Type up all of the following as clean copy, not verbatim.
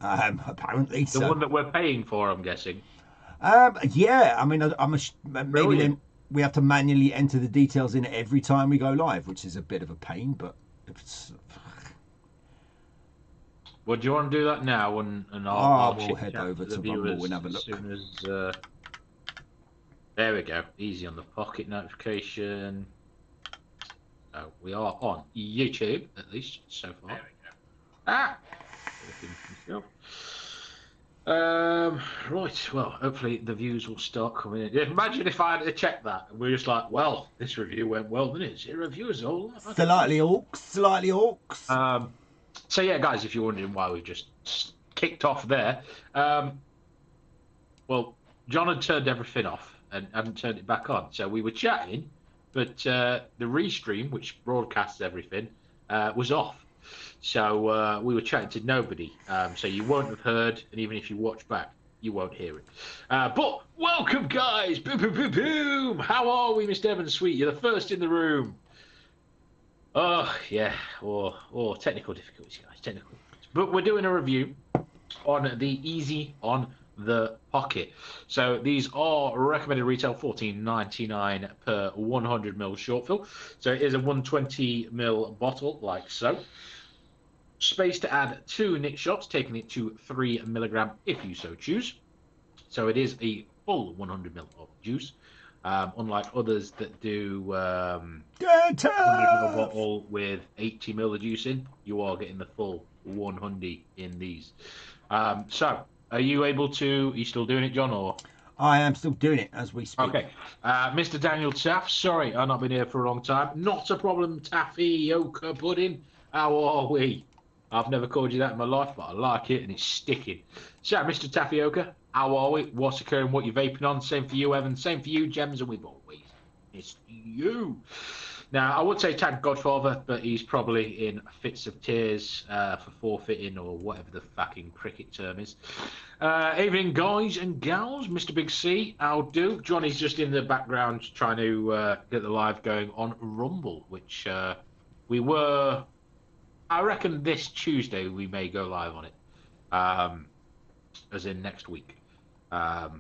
Apparently The so. one that we're paying for, I'm guessing. Yeah, I mean, maybe Brilliant. then we have to manually enter the details in every time we go live, which is a bit of a pain. But if it's, Well, do you want to do that now, and I I'll will chit head chat over to the to Rumble and viewers have a as look. soon as. There we go. Easy on the pocket notification. So we are on YouTube, at least so far. Ah, talking to myself. Right. Well, hopefully the views will start coming in. Imagine if I had to check that, and we're just like, well, this review went well, didn't it? 0 views, all that. Okay, Slightly orcs, slightly orcs. um, so yeah, guys, if you're wondering why we just kicked off there, um, well, John had turned everything off and hadn't turned it back on. So we were chatting, but the restream, which broadcasts everything, was off. So we were chatting to nobody. So you won't have heard, and even if you watch back, you won't hear it. But welcome, guys! Boom, boom, boom, boom! How are we, Mr. Evans Sweet? You're the first in the room. Oh, yeah. Or technical difficulties, guys. Technical difficulties. But we're doing a review on the Easy on the Pocket. So these are recommended retail 14.99 per 100 ml short fill. So it is a 120 ml bottle, like so. Space to add 2 nick shots, taking it to 3 milligram if you so choose. So it is a full 100 ml of juice. Unlike others that do 100 ml Tough. bottle with 80 ml of juice in, you are getting the full 100 in these. So, are you able to? Are you still doing it, John? Or I am still doing it as we speak. okay, Mr. Daniel Taff. Sorry, I've not been here for a long time. Not a problem, Taffy Yoka Pudding. How are we? I've never called you that in my life, but I like it and it's sticking. So, Mr. Tapioca, how are we? What's occurring? What you're vaping on? Same for you, Evan. Same for you, Gems, and we've always missed you. Now, I would say tag Godfather, but he's probably in fits of tears for forfeiting or whatever the fucking cricket term is. Evening, guys and gals. Mr. Big C, how do? Johnny's just in the background trying to get the live going on Rumble, which we were. I reckon this Tuesday we may go live on it, um, as in next week. But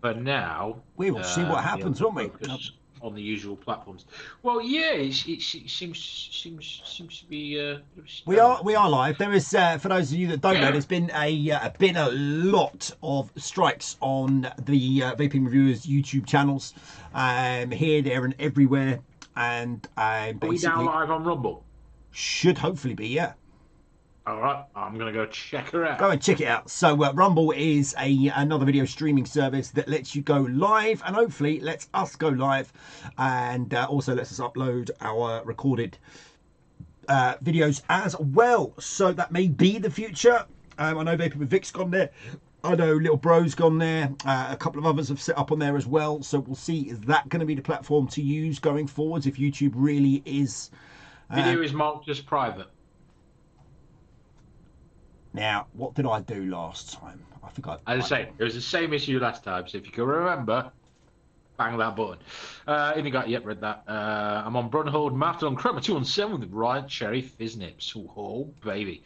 for now, We will see what we have happens, to won't we? focus on the usual platforms. Well, yeah, it seems to be We are live. There is, for those of you that don't know, there's been a lot of strikes on the vaping reviewers YouTube channels, here, there, and everywhere, and Are we now basically live on Rumble? should hopefully be, yeah. All right, I'm gonna go check her Go out. and check it out. So Rumble is another video streaming service that lets you go live, and hopefully lets us go live, and also lets us upload our recorded videos as well. So that may be the future. I know Vaping with Vic's gone there. I know Little Bro's gone there. A couple of others have set up on there as well. So we'll see, is that going to be the platform to use going forwards if YouTube really is. Video is marked as private. Now, what did I do last time? I think As I say, it was the same issue last time. So if you can remember, bang that button. And you got, yep, read that. I'm on Brunhold, Matt on Chroma 217 with Ryan Cherry Fiznips. Oh, baby.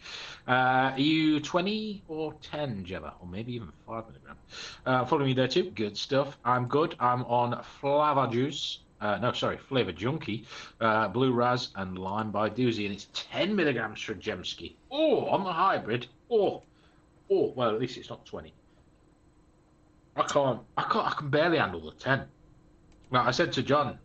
Are you 20 or 10, Gemma? Or maybe even 5 milligram? Follow me there too. Good stuff. I'm good. I'm on Flava Juice. No, sorry, Flavor Junkie, Blue Raz, and Lime by Doozy, and it's 10 milligrams for Jemski. Oh, on the hybrid. Well, at least it's not 20. I can barely handle the 10. Now, I said to John,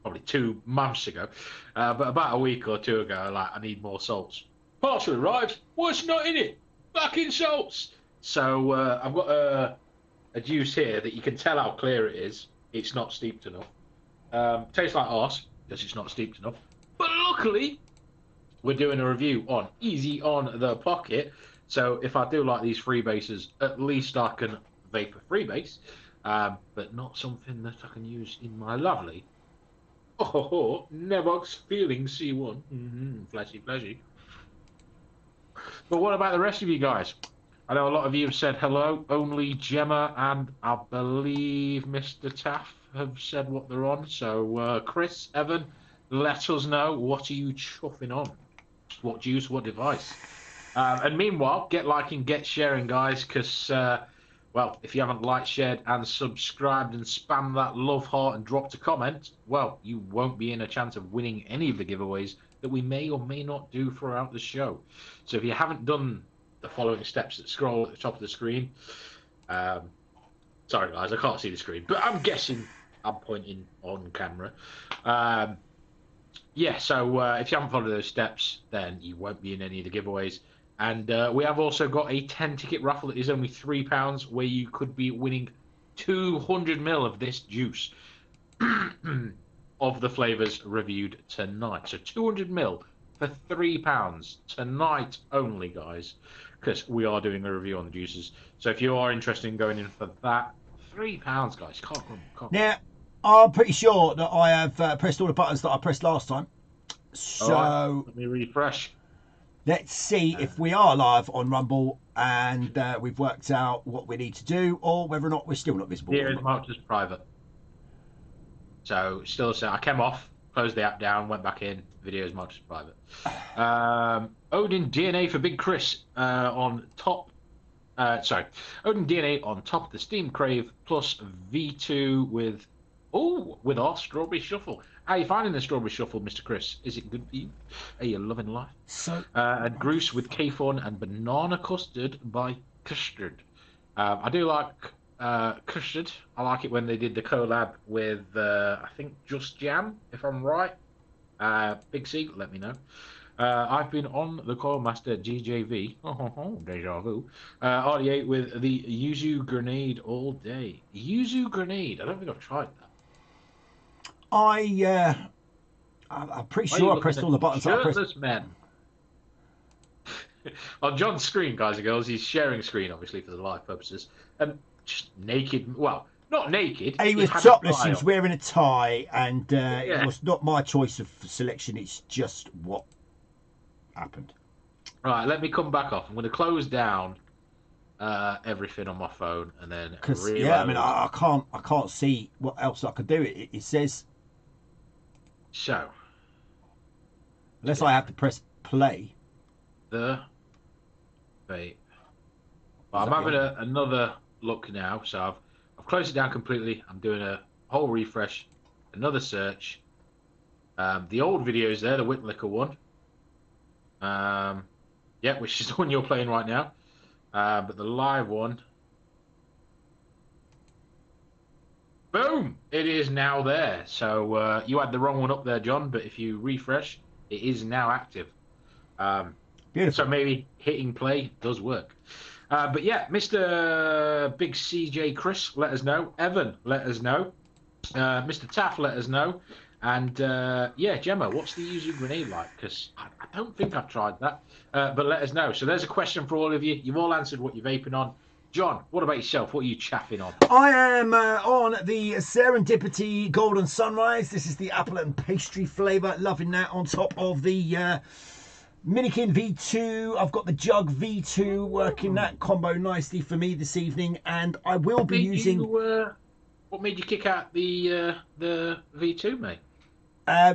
probably 2 months ago, but about a week or two ago, like, I need more salts. Parcel arrived. What's not in it? Fucking salts. So I've got a juice here that you can tell how clear it is. It's not steeped enough. Tastes like arse because it's not steeped enough. But luckily, we're doing a review on Easy on the Pocket. So if I do like these freebases, at least I can vape a freebase. But not something that I can use in my lovely Nevox Feeling C1. Flashy, flashy. But what about the rest of you guys? I know a lot of you have said hello. Only Gemma and I believe Mr. Taff have said what they're on. So Chris, Evan, let us know. What are you chuffing on? What juice? What device? And meanwhile, get liking, get sharing, guys, because, well, if you haven't liked, shared, and subscribed and spam that love heart and dropped a comment, well, you won't be in a chance of winning any of the giveaways that we may or may not do throughout the show. So if you haven't done the following steps that scroll at the top of the screen, sorry, guys, I can't see the screen, but I'm guessing I'm pointing on camera. Yeah, so if you haven't followed those steps, then you won't be in any of the giveaways. And we have also got a 10-ticket raffle that is only £3, where you could be winning 200 ml of this juice of the flavours reviewed tonight. So 200 ml for £3 tonight only, guys, because we are doing a review on the juices. So if you are interested in going in for that, £3, guys, can't. Now, I'm pretty sure that I have pressed all the buttons that I pressed last time. So right, let me refresh. Let's see if we are live on Rumble and we've worked out what we need to do, or whether or not we're still not visible. Here is marked as private. So still, I came off, closed the app down, went back in. Video is marked as private. Odin DNA for Big Chris on top. Odin DNA on top of the Steam Crave plus V2 with our Strawberry Shuffle. How are you finding the Strawberry Shuffle, Mr. Chris? Is it good for you? Are you loving life? So, and Groose with K-Fawn and Banana Custard by Custard. I do like Custard. I like it when they did the collab with, I think, Just Jam, if I'm right. Big C, let me know. I've been on the Coilmaster GJV, deja vu, RD8 with the Yuzu Grenade all day. Yuzu Grenade, I don't think I've tried that. I'm pretty sure I pressed all the buttons. Shirtless men. On John's screen, guys and girls, he's sharing screen, obviously, for the live purposes. And just naked, well, not naked. He was topless, he was wearing a tie, and it was not my choice of selection, it's just what happened. Right, let me come back off. I'm going to close down everything on my phone, and then yeah, I mean, I can't see what else I could do. It says so. Unless I have to press play. The Vape. Well, I'm having another look now, so I've closed it down completely. I'm doing a whole refresh, another search. The old video is there, the Whitlicker one. Yeah, which is the one you're playing right now. But the live one, boom! It is now there. So you had the wrong one up there, John. But if you refresh, it is now active. Beautiful. So maybe hitting play does work. But yeah, Mr. Big CJ Chris, let us know. Evan, let us know. Mr. Taff, let us know. And yeah, Gemma, what's the Yuzu Grenade like? Because I don't think I've tried that. But let us know. So there's a question for all of you. You've all answered what you're vaping on. John, what about yourself? What are you chaffing on? I am on the Serendipity Golden Sunrise. This is the apple and pastry flavour. Loving that on top of the Minikin V2. I've got the Jug V2 working that combo nicely for me this evening. And I will be using... what made you kick out the V2, mate?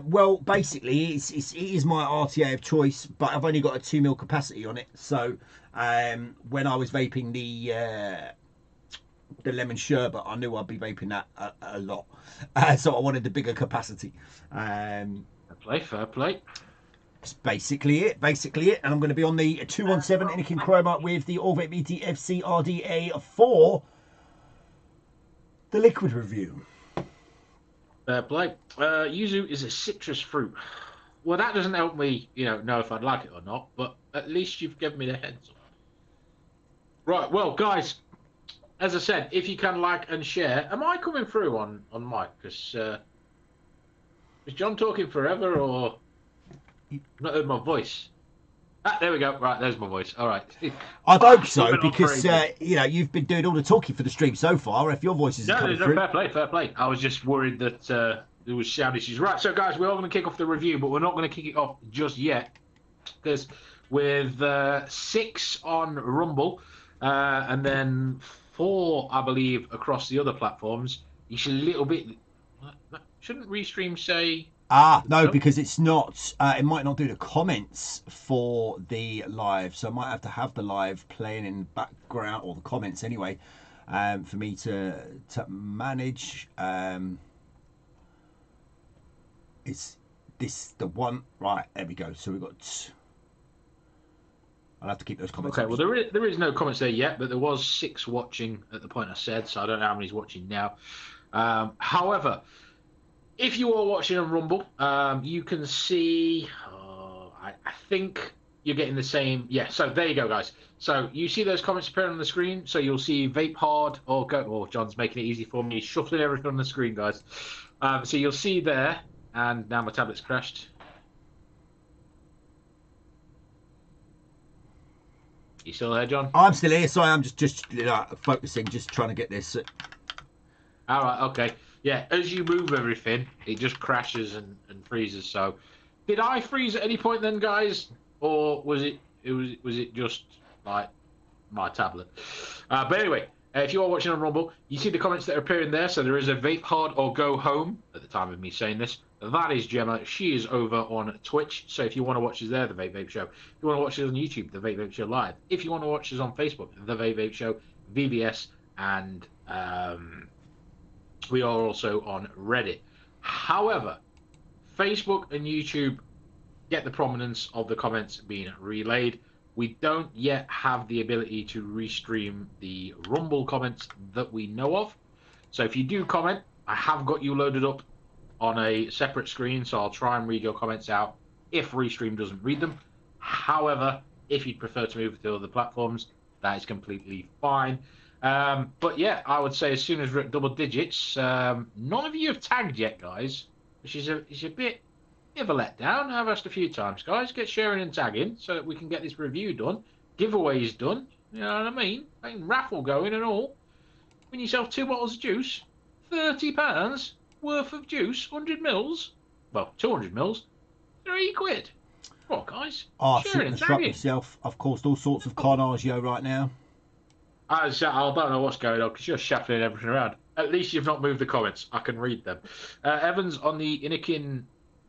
Well, basically, it is my RTA of choice, but I've only got a 2 ml capacity on it. So when I was vaping the lemon sherbet, I knew I'd be vaping that a lot. So I wanted the bigger capacity. Fair play. That's basically it. And I'm going to be on the 217 Anakin Chroma with the All Vape BT FC RDA for the liquid review. Fair play. Yuzu is a citrus fruit. Well, that doesn't help me, know if I'd like it or not, but at least you've given me the heads up. Right, well, guys, as I said, if you can like and share, am I coming through on mic? Because is John talking forever, or I've not heard my voice? Ah, there we go. Right, there's my voice. All right. I hope so, because you've been doing all the talking for the stream so far. If your voice isn't coming through, fair play. I was just worried that there was sound issues. Right, so guys, we're all going to kick off the review, but we're not going to kick it off just yet, because with 6 on Rumble and then 4, I believe, across the other platforms, you should a little bit. Shouldn't Restream say No, No. because it's not. It might not do the comments for the live, so I might have to have the live playing in the background or the comments anyway, for me to manage. Is this the one? Right, there we go. So we've got. I'll have to keep those comments Okay, up. well, there is no comments there yet, but there was 6 watching at the point I said, so I don't know how many's watching now. However, if you are watching on Rumble, you can see. I think you're getting the same. Yeah, so there you go, guys. So you see those comments appearing on the screen. So you'll see Vape Hard or Go. Oh, John's making it easy for me. He's shuffling everything on the screen, guys. So you'll see there, and now my tablet's crashed. You still there, John? I'm still here. Sorry, I'm just focusing, just trying to get this. All right, okay. Yeah, as you move everything, it just crashes and freezes. So, did I freeze at any point then, guys, or was it just like my tablet? But anyway, if you are watching on Rumble, you see the comments that are appearing there. So there is a Vape Hard or Go Home at the time of me saying this. That is Gemma. She is over on Twitch. So if you want to watch us there, the Vape Show. If you want to watch us on YouTube, the Vape Show Live. If you want to watch us on Facebook, the Vape Show, VBS, and we are also on Reddit. However, Facebook and YouTube get the prominence of the comments being relayed. We don't yet have the ability to restream the Rumble comments that we know of. So if you do comment, I have got you loaded up on a separate screen, so I'll try and read your comments out if Restream doesn't read them. However, if you'd prefer to move to other platforms, that is completely fine. But yeah, I would say as soon as we're at double digits, none of you have tagged yet, guys, which is a bit of a letdown. I've asked a few times, guys, get sharing and tagging so that we can get this review done, giveaways done. You know what I mean? Raffle going and all. Win yourself 2 bottles of juice, £30 worth of juice, 100 mils. Well, 200 mils, £3. Come on, guys, sharing Shooting and the strut tagging. myself. I've caused all sorts of carnage right now. I don't know what's going on because you're shuffling everything around. At least you've not moved the comments. I can read them. Evans on the Inikin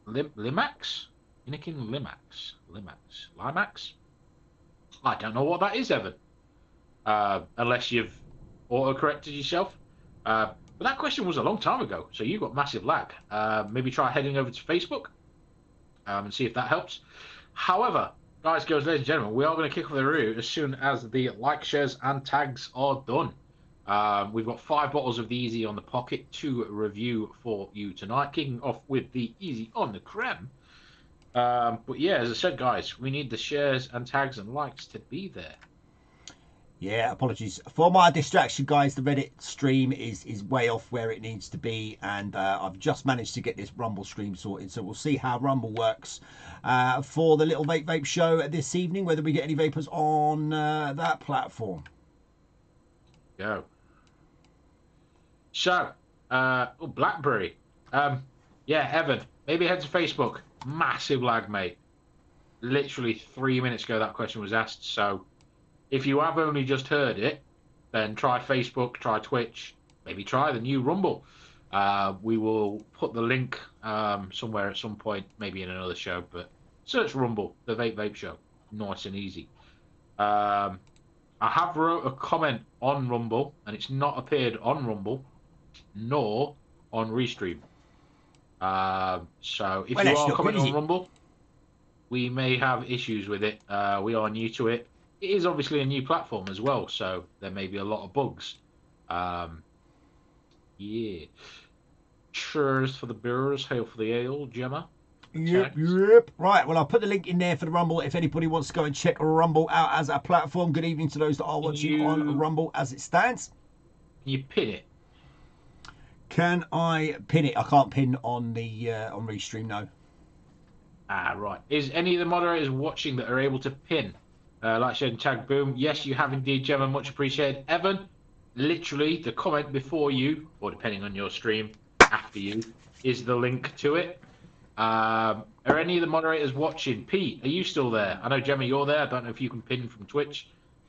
Limax? Inikin Limax? I don't know what that is, Evan. Unless you've auto-corrected yourself. But that question was a long time ago, so you've got massive lag. Maybe try heading over to Facebook and see if that helps. However, guys, girls, ladies and gentlemen, we are going to kick off the review as soon as the like, shares, and tags are done. We've got 5 bottles of the Easy on the Pocket to review for you tonight, kicking off with the Easy on the Creme. But yeah, as I said, guys, we need the shares and tags and likes to be there. Yeah, apologies for my distraction, guys. The Reddit stream is way off where it needs to be, and I've just managed to get this Rumble stream sorted. So we'll see how Rumble works for the little Vape show this evening, whether we get any vapors on that platform. Go. So, BlackBerry. Yeah, Evan, maybe head to Facebook. Massive lag, mate. Literally 3 minutes ago that question was asked, so if you have only just heard it, then try Facebook, try Twitch, maybe try the new Rumble. We will put the link somewhere at some point, maybe in another show, but search Rumble, the Vape Show. Nice and easy. I have wrote a comment on Rumble, and it's not appeared on Rumble, nor on Restream. So if you are commenting on Rumble, we may have issues with it. We are new to it. It is obviously a new platform as well, so there may be a lot of bugs. Yeah. Cheers for the beers, hail for the ale, Gemma. Yep. Right, well, I'll put the link in there for the Rumble if anybody wants to go and check Rumble out as a platform. Good evening to those that are watching on Rumble as it stands. Can you pin it? Can I pin it? I can't pin on the on Restream, no. Right. Is any of the moderators watching that are able to pin? Like, share, and tag, boom. Yes, you have indeed, Gemma. Much appreciated. Evan, literally, the comment before you, or depending on your stream, after you, is the link to it. Are any of the moderators watching? Pete, are you still there? I know, Gemma, you're there. I don't know if you can pin from Twitch,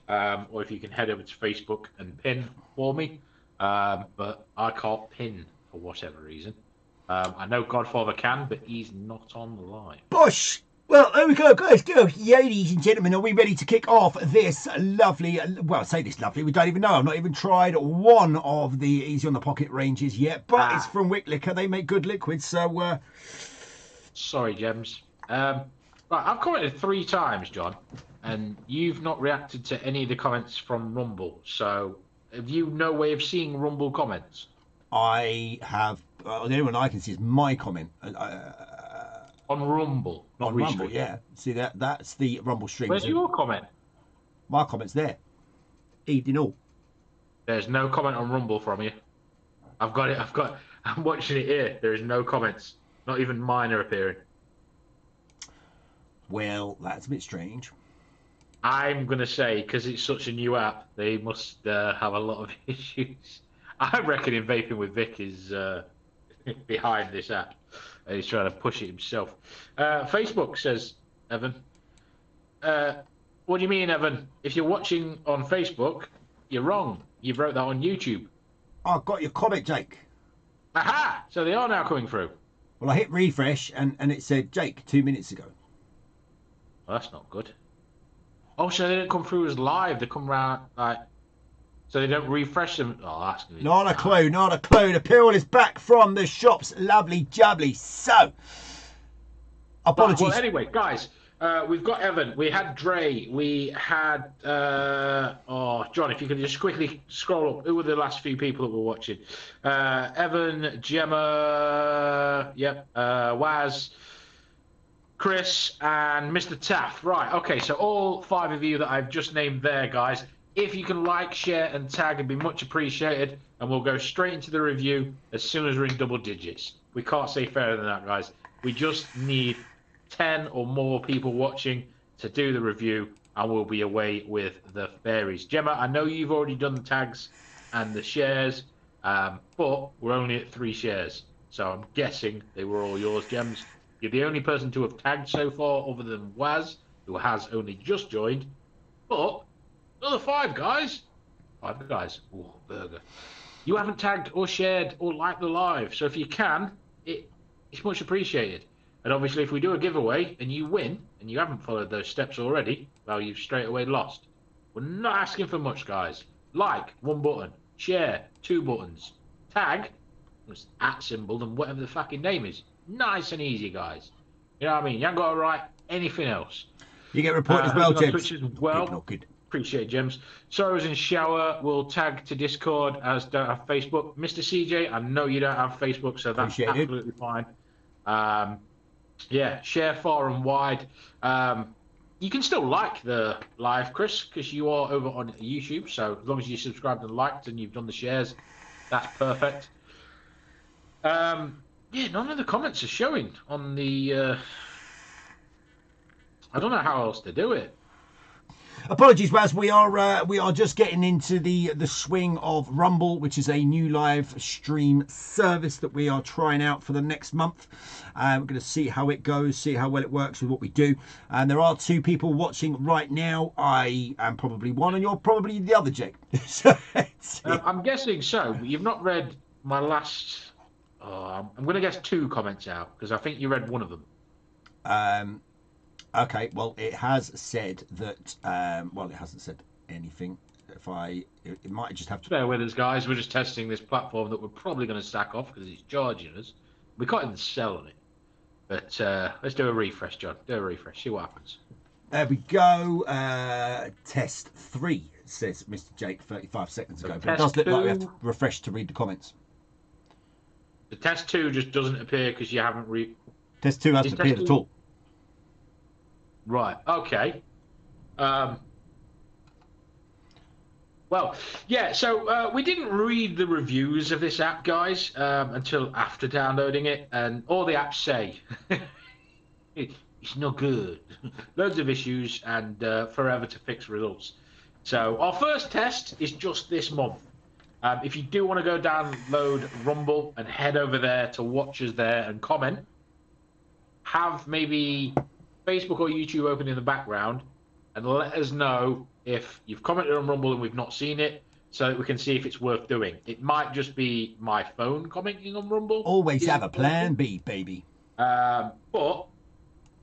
or if you can head over to Facebook and pin for me. But I can't pin for whatever reason. I know Godfather can, but he's not on the line. Bosh! Well, there we go, guys. Ladies and gentlemen, are we ready to kick off this lovely, well, I say this lovely, we don't even know. I've not even tried one of the Easy on the Pocket ranges yet, but it's from Wick Liquor. They make good liquids, so... Sorry, Gems. Right, I've commented 3 times, John, and you've not reacted to any of the comments from Rumble. So, have you no way of seeing Rumble comments? I have... the only one I can see is my comment. On Rumble, not on Rumble, yeah. See, that's the Rumble stream. Where's your comment? My comment's there. Evening all. There's no comment on Rumble from you. I've got it. I'm watching it here. There is no comments. Not even mine are appearing. Well, that's a bit strange. I'm going to say, because it's such a new app, they must have a lot of issues. I reckon in Vaping with Vic is behind this app. He's trying to push it himself. Facebook says, Evan. What do you mean, Evan? If you're watching on Facebook, you're wrong. You wrote that on YouTube. I got your comment, Jake. Aha! So they are now coming through. Well, I hit refresh and it said Jake 2 minutes ago. Well, that's not good. Oh, so they don't come through as live. They come round like... So they don't refresh them. Oh, that's good. Not a clue, not a clue. The pill is back from the shops. Lovely jubbly. So, apologies. Well, anyway, guys, we've got Evan. We had Dre. We had... John, if you could just quickly scroll up. Who were the last few people that were watching? Evan, Gemma, Waz, Chris, and Mr. Taff. Right, okay, so all 5 of you that I've just named there, guys. If you can like, share, and tag, it'd be much appreciated. And we'll go straight into the review as soon as we're in double digits. We can't say fairer than that, guys. We just need 10 or more people watching to do the review, and we'll be away with the fairies. Gemma, I know you've already done the tags and the shares, but we're only at 3 shares. So I'm guessing they were all yours, Gems. You're the only person to have tagged so far other than Waz, who has only just joined. But... another 5 guys. 5 guys. Oh, burger. You haven't tagged or shared or liked the live, so if you can, it's much appreciated. And obviously, if we do a giveaway and you win and you haven't followed those steps already, well, you've straight away lost. We're not asking for much, guys. Like 1 button, share 2 buttons, tag it's @ symbol and whatever the fucking name is. Nice and easy, guys. You know what I mean? You haven't got to write anything else. You get reported as well, James. Twitch as well. Good. Appreciate it, Gems. Sorrows in Shower will tag to Discord, as don't have Facebook. Mr. CJ, I know you don't have Facebook, so that's absolutely fine. Yeah, share far and wide. You can still like the live, Chris, because you are over on YouTube. So as long as you subscribed and liked and you've done the shares, that's perfect. Yeah, none of the comments are showing on the... I don't know how else to do it. Apologies, Baz. We are just getting into the swing of Rumble, which is a new live stream service that we are trying out for the next month. We're going to see how it goes, see how well it works with what we do. And there are 2 people watching right now. I am probably one, and you're probably the other, Jake. So, I'm guessing so. You've not read my last. I'm going to guess 2 comments out because I think you read one of them. Okay, well, it has said that, well, it hasn't said anything. It might just have to... Bear with us, guys. We're just testing this platform that we're probably going to sack off because it's charging us. We can't even sell on it. But let's do a refresh, John. Do a refresh. See what happens. There we go. Test 3, says Mr. Jake 35 seconds ago. But it does look like we have to refresh to read the comments. The test 2 just doesn't appear because you haven't... Test 2 hasn't appeared at all. Right, okay. Well, yeah, so we didn't read the reviews of this app, guys, until after downloading it, and all the apps say it's no good. Loads of issues and forever to fix results. So our first test is just this month. If you do want to go download Rumble and head over there to watch us there and comment, have maybe Facebook or YouTube open in the background and let us know if you've commented on Rumble and we've not seen it, so that we can see if it's worth doing. It might just be my phone commenting on Rumble. Always Is have it a plan working? B, baby. But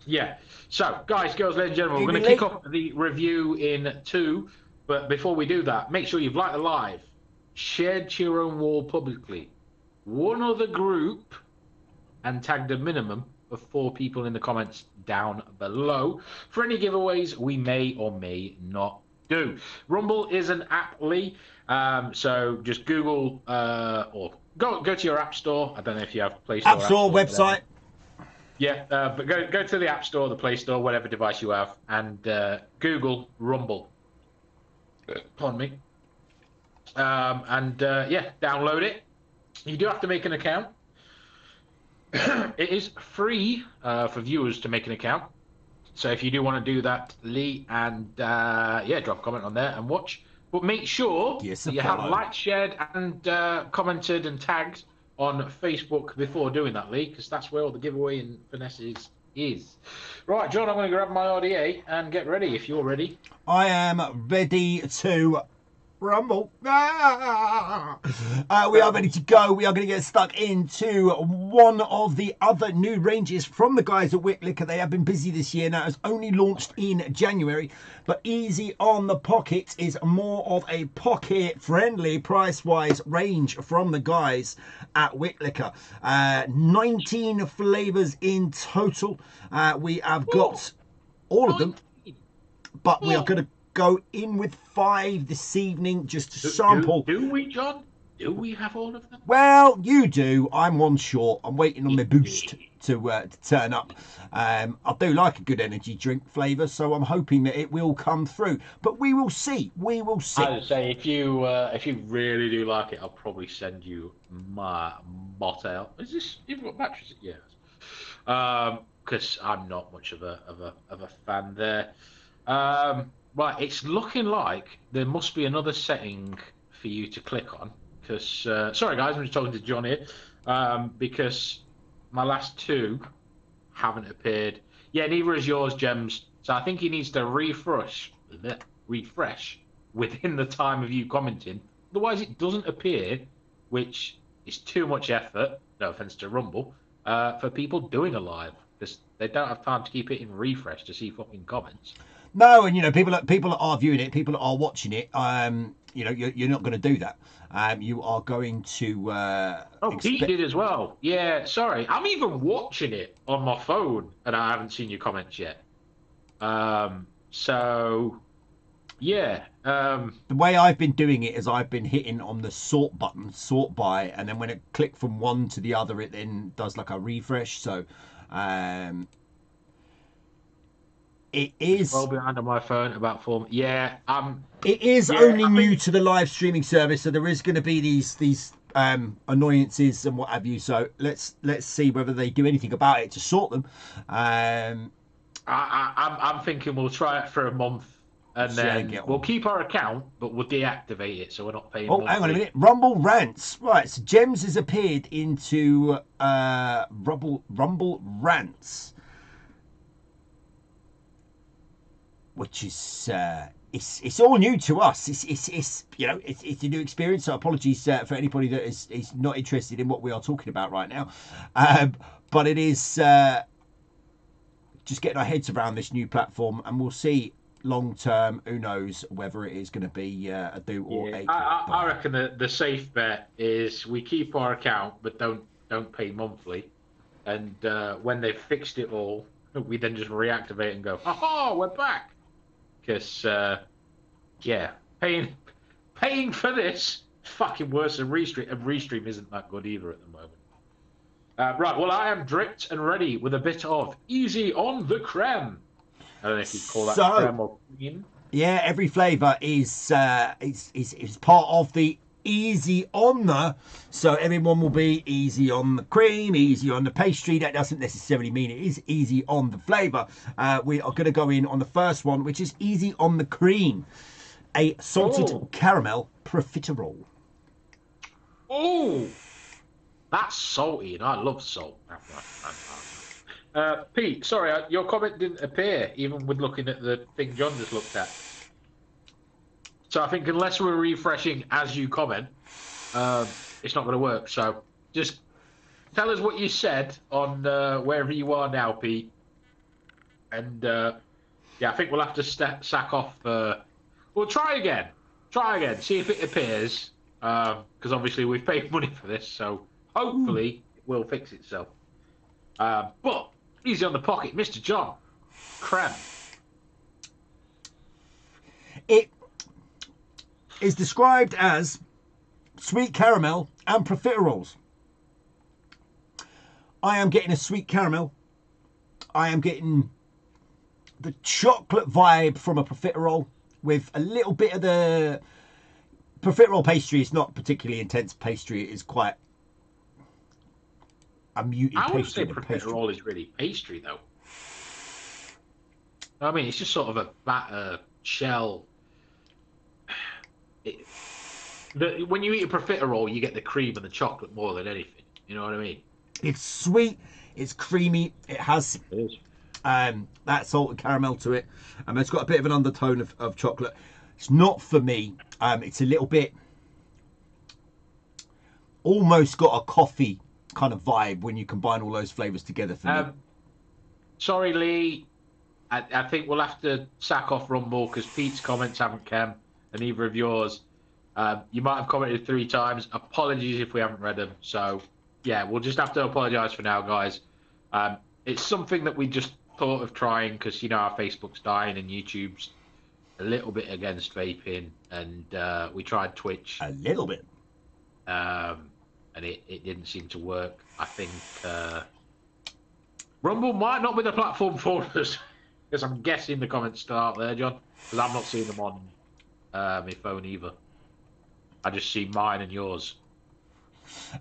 yeah. So, guys, girls, ladies and gentlemen, we're Evening, going to kick Lee. off the review in 2. But before we do that, make sure you've liked the live, shared to your own wall publicly, one other group, and tagged a minimum of 4 people in the comments down below for any giveaways we may or may not do. Rumble is an app, Lee. So just Google or go to your app store. I don't know if you have Play Store, App App Store, Store, whatever. website. Yeah, but go to the App Store, the Play Store, whatever device you have, and Google Rumble. Pardon me. Yeah, download it. You do have to make an account. It is free for viewers to make an account. So if you do want to do that, Lee, and yeah, drop a comment on there and watch. But make sure Yes, that you have liked, shared, and commented and tagged on Facebook before doing that, Lee, because that's where all the giveaway and finesses is. Right, John, I'm going to grab my RDA and get ready if you're ready. I am ready to rumble. We are ready to go. We are going to get stuck into one of the other new ranges from the guys at Wick Liquor. They have been busy this year. Now, it's only launched in January, but Easy on the Pocket is more of a pocket-friendly, price-wise range from the guys at Wick Liquor. 19 flavours in total. We have got all of them, but we are going to go in with 5 this evening just to sample. Do we, John? Do we have all of them? Well, you do. I'm one short. I'm waiting on my boost to turn up. I do like a good energy drink flavour, so I'm hoping that it will come through. But we will see. We will see. I would say if you really do like it, I'll probably send you my bottle. Is this? You've got batteries? Yes. Because I'm not much of a fan there. Right, it's looking like there must be another setting for you to click on. Because sorry guys, I'm just talking to John here. Because my last 2 haven't appeared. Yeah, neither is yours, Gems. So I think he needs to refresh within the time of you commenting. Otherwise, it doesn't appear, which is too much effort. No offense to Rumble, for people doing a live, because they don't have time to keep hitting refresh to see fucking comments. No, and you know, people that are viewing it, people that are watching it, you know, you're not going to do that. You are going to. Pete did as well. Yeah, sorry, I'm even watching it on my phone, and I haven't seen your comments yet. So, yeah. The way I've been doing it is I've been hitting on the sort button, sort by, and then when it click from one to the other, it then does like a refresh. So. It is well behind on my phone about 4. Yeah, it is only new to the live streaming service, so there is going to be these annoyances and what have you. So let's see whether they do anything about it to sort them. I'm thinking we'll try it for a month, and then we'll keep our account, but we'll deactivate it so we're not paying. Oh, hang on a minute. Rumble rants. Right, so Gems has appeared into Rumble rants. Which is it's all new to us. It's you know it's a new experience. So apologies for anybody that is not interested in what we are talking about right now. But it is just getting our heads around this new platform, and we'll see long term. Who knows whether it is going to be a do or a. I reckon the safe bet is we keep our account, but don't pay monthly, and when they've fixed it all, we then just reactivate and go, "Aha, we're back." Because, yeah, paying for this is fucking worse than Restream, and Restream isn't that good either at the moment. Right, well, I am dripped and ready with a bit of Easy on the Creme. I don't know if you call that creme or cream. Yeah, every flavour is part of the Easy on the, so everyone will be easy on the cream, easy on the pastry. That doesn't necessarily mean it is easy on the flavour. We are going to go in on the first one, which is easy on the cream, a salted caramel profiterole. Oh, that's salty, and I love salt. Pete, sorry, your comment didn't appear even with looking at the thing John just looked at. So I think unless we're refreshing as you comment, it's not going to work. So just tell us what you said on wherever you are now, Pete. And yeah, I think we'll have to sack off. We'll try again. Try again. See if it appears. Because obviously we've paid money for this, so hopefully it will fix itself. But easy on the pocket, Mr. John. Creme. It is described as sweet caramel and profiteroles. I am getting a sweet caramel. I am getting the chocolate vibe from a profiterole with a little bit of the profiterole pastry. Is not particularly intense pastry. It is quite a muted pastry. I wouldn't say profiterole is really pastry, though. I mean, it's just sort of a batter shell. When you eat a profiterole, you get the cream and the chocolate more than anything. You know what I mean? It's sweet. It's creamy. It has that salted caramel to it. It's got a bit of an undertone of chocolate. It's not for me. It's a little bit almost got a coffee kind of vibe when you combine all those flavors together for me. Sorry, Lee. I think we'll have to sack off Rumble because Pete's comments haven't come, and neither of yours. You might have commented 3 times. Apologies if we haven't read them. So, yeah, we'll just have to apologise for now, guys. It's something that we just thought of trying because, you know, our Facebook's dying and YouTube's a little bit against vaping. And we tried Twitch. A little bit. And it didn't seem to work. I think Rumble might not be the platform for us. Because I'm guessing the comments still out there, John. Because I'm not seeing them on my phone either. I just see mine and yours.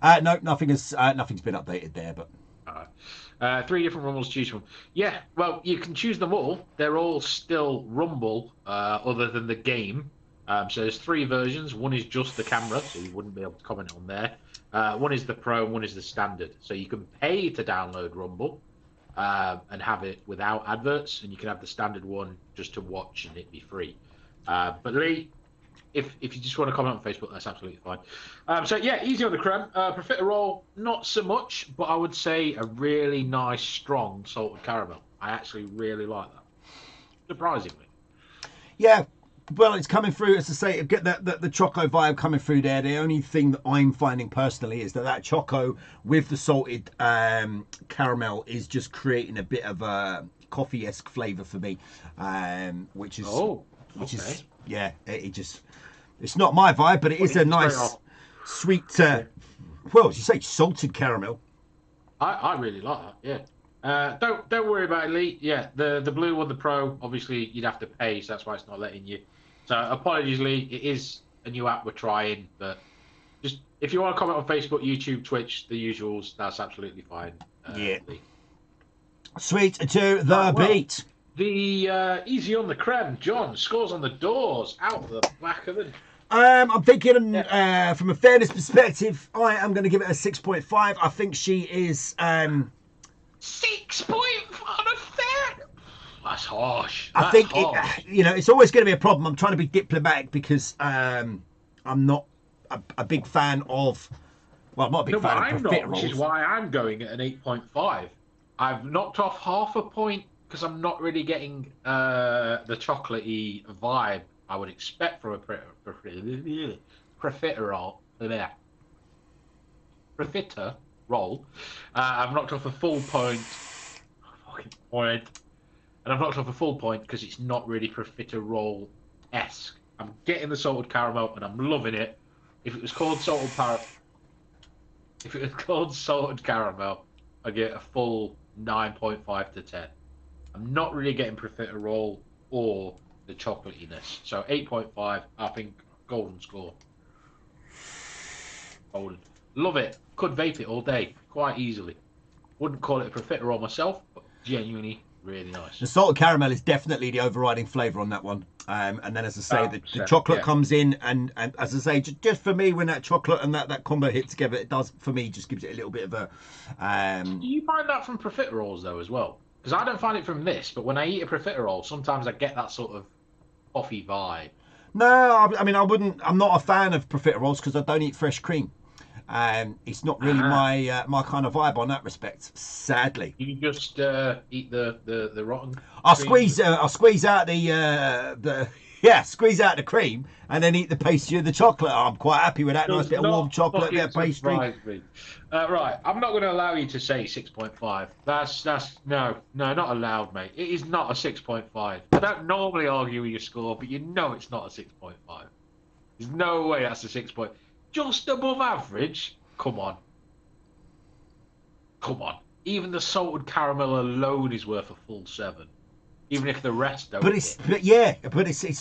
No, nothing's been updated there. But all right. 3 different Rumbles to choose from. Yeah, well, you can choose them all. They're all still Rumble, other than the game. So there's 3 versions. One is just the camera, so you wouldn't be able to comment on there. One is the Pro, and one is the Standard. So you can pay to download Rumble. And have it without adverts, and you can have the standard one just to watch and it be free. But Lee, if you just want to comment on Facebook, that's absolutely fine. So yeah, easy on the creme. Profiterole, not so much, but I would say a really nice, strong salted caramel. I actually really like that, surprisingly. Yeah, well, it's coming through, as I say, get the choco vibe coming through there. The only thing that I'm finding personally is that choco with the salted caramel is just creating a bit of a coffee-esque flavour for me, which is it's not my vibe, but it is a nice sweet. Well, as you say, salted caramel. I really like that. Yeah. Don't worry about it, Lee. Yeah, the blue one, the Pro, obviously you'd have to pay, so that's why it's not letting you. So apologies, Lee. It is a new app we're trying, but just if you want to comment on Facebook, YouTube, Twitch, the usuals, that's absolutely fine. Yeah. Lee. Sweet to the beat. The easy on the creme, John scores on the doors out the back of the. I'm thinking from a fairness perspective, I am going to give it a 6.5. I think she is 6.5 on a fair. That's harsh. I think it's always going to be a problem. I'm trying to be diplomatic because I'm not a big fan of. Well, I'm not a big fan of profiteroles. Which is why I'm going at an 8.5. I've knocked off half a point because I'm not really getting the chocolatey vibe I would expect from a profiterole. Profiterole. I've knocked off a full point. And I've knocked off a full point because it's not really profiterole-esque. I'm getting the salted caramel and I'm loving it. If it was called salted caramel, I'd get a full 9.5 to 10. I'm not really getting profiterole or the chocolatiness. So 8.5, I think golden score. Golden. Love it. Could vape it all day, quite easily. Wouldn't call it a profiterole myself, but genuinely really nice. The salted caramel is definitely the overriding flavour on that one. And then, as I say, the chocolate comes in, and as I say, just for me, when that chocolate and that combo hit together, it does, for me, just gives it a little bit of a... Do you find that from profiteroles, though, as well? Because I don't find it from this, but when I eat a profiterole, sometimes I get that sort of coffee vibe. No, I mean, I wouldn't. I'm not a fan of profiteroles because I don't eat fresh cream. It's not really Ah, my kind of vibe on that respect. Sadly, you just eat the rotten I'll creams. squeeze out the yeah, squeeze out the cream and then eat the pastry and the chocolate. I'm quite happy with that. Nice Does bit of warm not chocolate, a bit fucking of pastry. surprise me. Right, I'm not going to allow you to say 6.5. That's no, not allowed, mate. It is not a 6.5. I don't normally argue with your score, but you know it's not a 6.5. There's no way that's a 6 point. Just above average. Come on. Come on. Even the salted caramel alone is worth a full 7. Even if the rest don't. But it's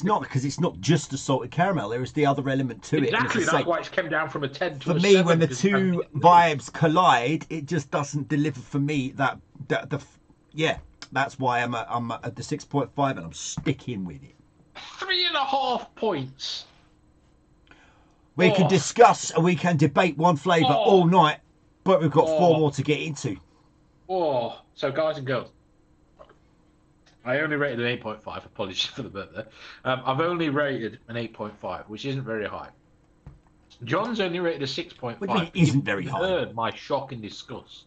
not, because it's not just the salted caramel. There is the other element to it. Exactly. That's why it's come down from a 10 to for a me, 7. when the two vibes collide, it just doesn't deliver for me. That's why I'm at the 6.5 and I'm sticking with it. 3.5 points. We can discuss and we can debate one flavour all night, but we've got 4 more to get into. So guys and girls, I only rated an 8.5. Apologies for the burp there. I've only rated an 8.5, which isn't very high. John's only rated a 6.5. What do you mean it isn't very high? You've heard my shock and disgust.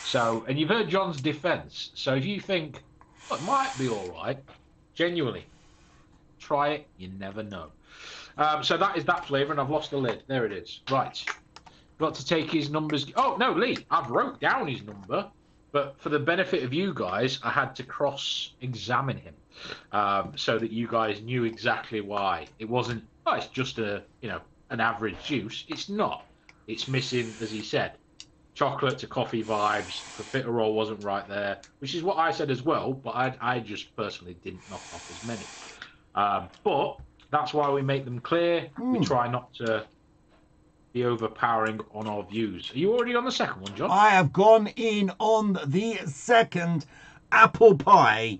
So, and you've heard John's defence. So if you think, well, it might be all right, genuinely, try it. You never know. So that is that flavour, and I've lost the lid. There it is. Right. Got to take his numbers. Oh, no, Lee, I've wrote down his number, but for the benefit of you guys, I had to cross-examine him so that you guys knew exactly why. It wasn't, oh, it's just an average juice. It's not. It's missing, as he said, chocolate to coffee vibes. The profiterole wasn't right there, which is what I said as well, but I just personally didn't knock off as many. But that's why we make them clear. We try not to be overpowering on our views. Are you already on the second one, John? I have gone in on the second, apple pie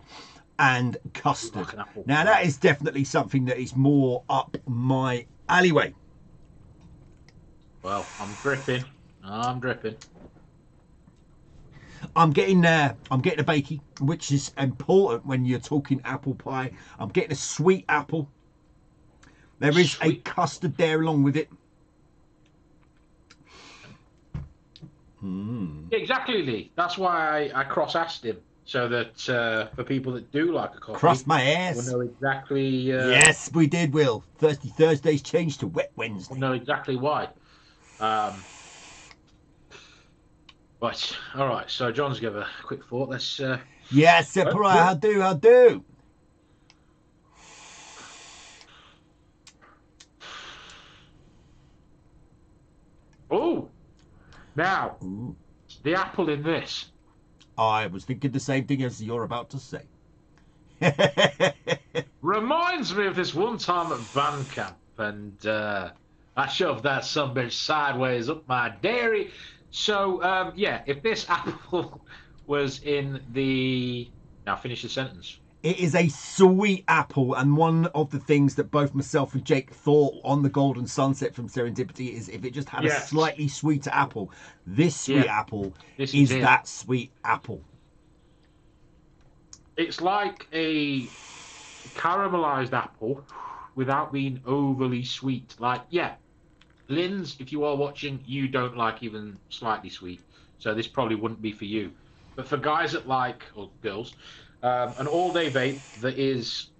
and custard. Now, that is definitely something that is more up my alleyway. Well, I'm dripping. I'm getting a bakey, which is important when you're talking apple pie. I'm getting a sweet apple. There is a custard there along with it. Yeah, exactly, Lee. That's why I cross-asked him, so that for people that do like a coffee, cross my ass. We'll know exactly. Yes, we did, Will. Thirsty Thursdays changed to Wet Wednesday. We'll know exactly why. Right, all right. So John's give a quick thought. Let's. Yes, right. I'll do. Oh, now the apple in this. I was thinking the same thing as you're about to say. Reminds me of this one time at band camp, and I shoved that sumbitch sideways up my dairy. So yeah, if this apple was in the... Now finish the sentence. It is a sweet apple, and one of the things that both myself and Jake thought on the Golden Sunset from Serendipity is if it just had a slightly sweeter apple. This sweet apple is that sweet apple. It's like a caramelized apple without being overly sweet. Like, yeah, Linz, if you are watching, you don't like even slightly sweet, so this probably wouldn't be for you. But for guys that like, or girls, an all-day vape that is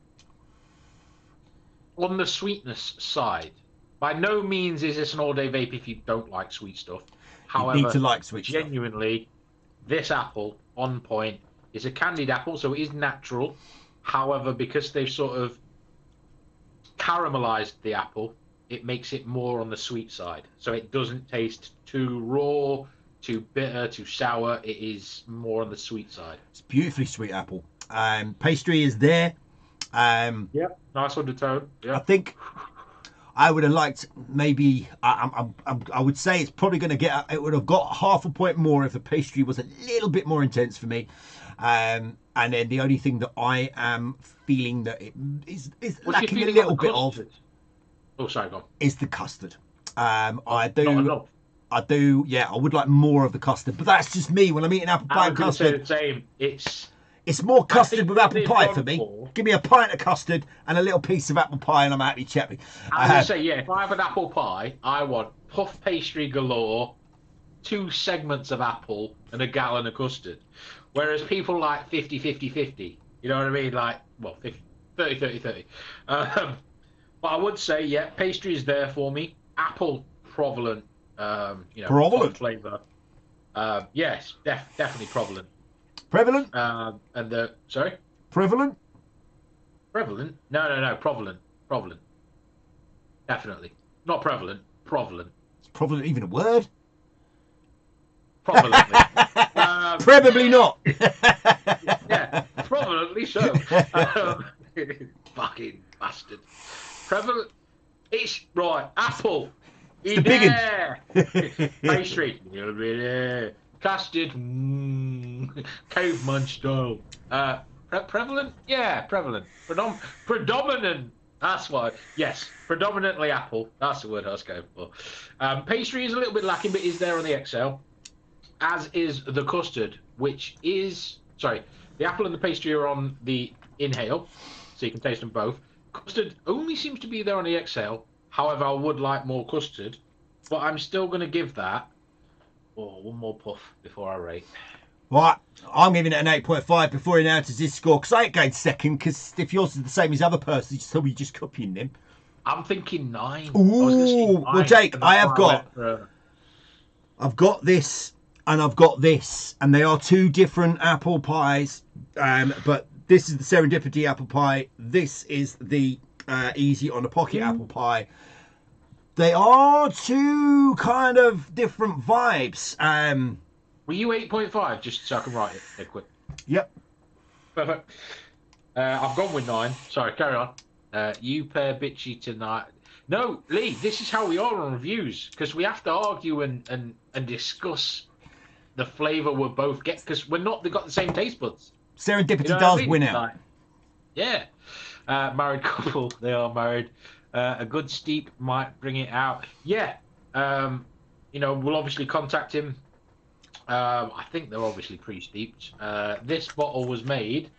on the sweetness side. By no means is this an all-day vape if you don't like sweet stuff. However, you need to like sweet genuinely, stuff. This apple, on point, is a candied apple, so it is natural. However, because they've sort of caramelized the apple, it makes it more on the sweet side. So it doesn't taste too raw, too bitter, too sour. It is more on the sweet side. It's beautifully sweet apple. Pastry is there. Yeah, nice undertone. Yeah. I think I would have liked maybe. I would say it's probably going to get. It would have got half a point more if the pastry was a little bit more intense for me. And then the only thing that I am feeling that it is lacking a little bit of. Oh, sorry, go on. Is the custard. I do. Yeah, I would like more of the custard, but that's just me when I'm eating apple pie and custard. Say the same. It's more I custard think with apple they've pie gone for me. for. Give me a pint of custard and a little piece of apple pie, and I'm happy chappy. I was gonna say, yeah, if I have an apple pie, I want puff pastry galore, 2 segments of apple, and a gallon of custard. Whereas people like 50-50-50. You know what I mean? Like, well, 50, 30-30-30. But I would say, yeah, pastry is there for me. Apple prevalent, top Prevalent. flavor. Yes, definitely prevalent. Prevalent. And the sorry, Prevalent. prevalent? No, prevalent. Definitely not prevalent. Prevalent. It's probably even a word. Prevalently. Probably not. Yeah, prevalently so. Fucking bastard. Prevalent. It's right. Apple. It's the big Yeah. Pastry. Custard. Caveman style. Prevalent? Yeah, prevalent. Predominant. That's why. Yes, predominantly apple. That's the word I was going for. Pastry is a little bit lacking, but is there on the XL. As is the custard, which is... Sorry, the apple and the pastry are on the Inhale, so you can taste them both. Custard only seems to be there on the XL. However, I would like more custard, but I'm still going to give that one more puff before I rate. Right, I'm giving it an 8.5 before he announces his score, because I ain't going second, because if yours is the same as the other person, so we just copying them. I'm thinking 9. Ooh, well, Jake, I've got this and I've got this, and they are 2 different apple pies, but this is the Serendipity apple pie. This is the Easy on the Pocket apple pie. They are 2 kind of different vibes. Were you 8.5, just so I can write it there quick? Yep. Perfect. I've gone with 9. Sorry, carry on. You pair bitchy tonight. No, Lee, this is how we are on reviews, because we have to argue and discuss the flavour we'll both get, because they've got the same taste buds. Serendipity does win out. Like, yeah. Married couple, they are married. A good steep might bring it out. Yeah. We'll obviously contact him. I think they're obviously pre-steeped. This bottle was made,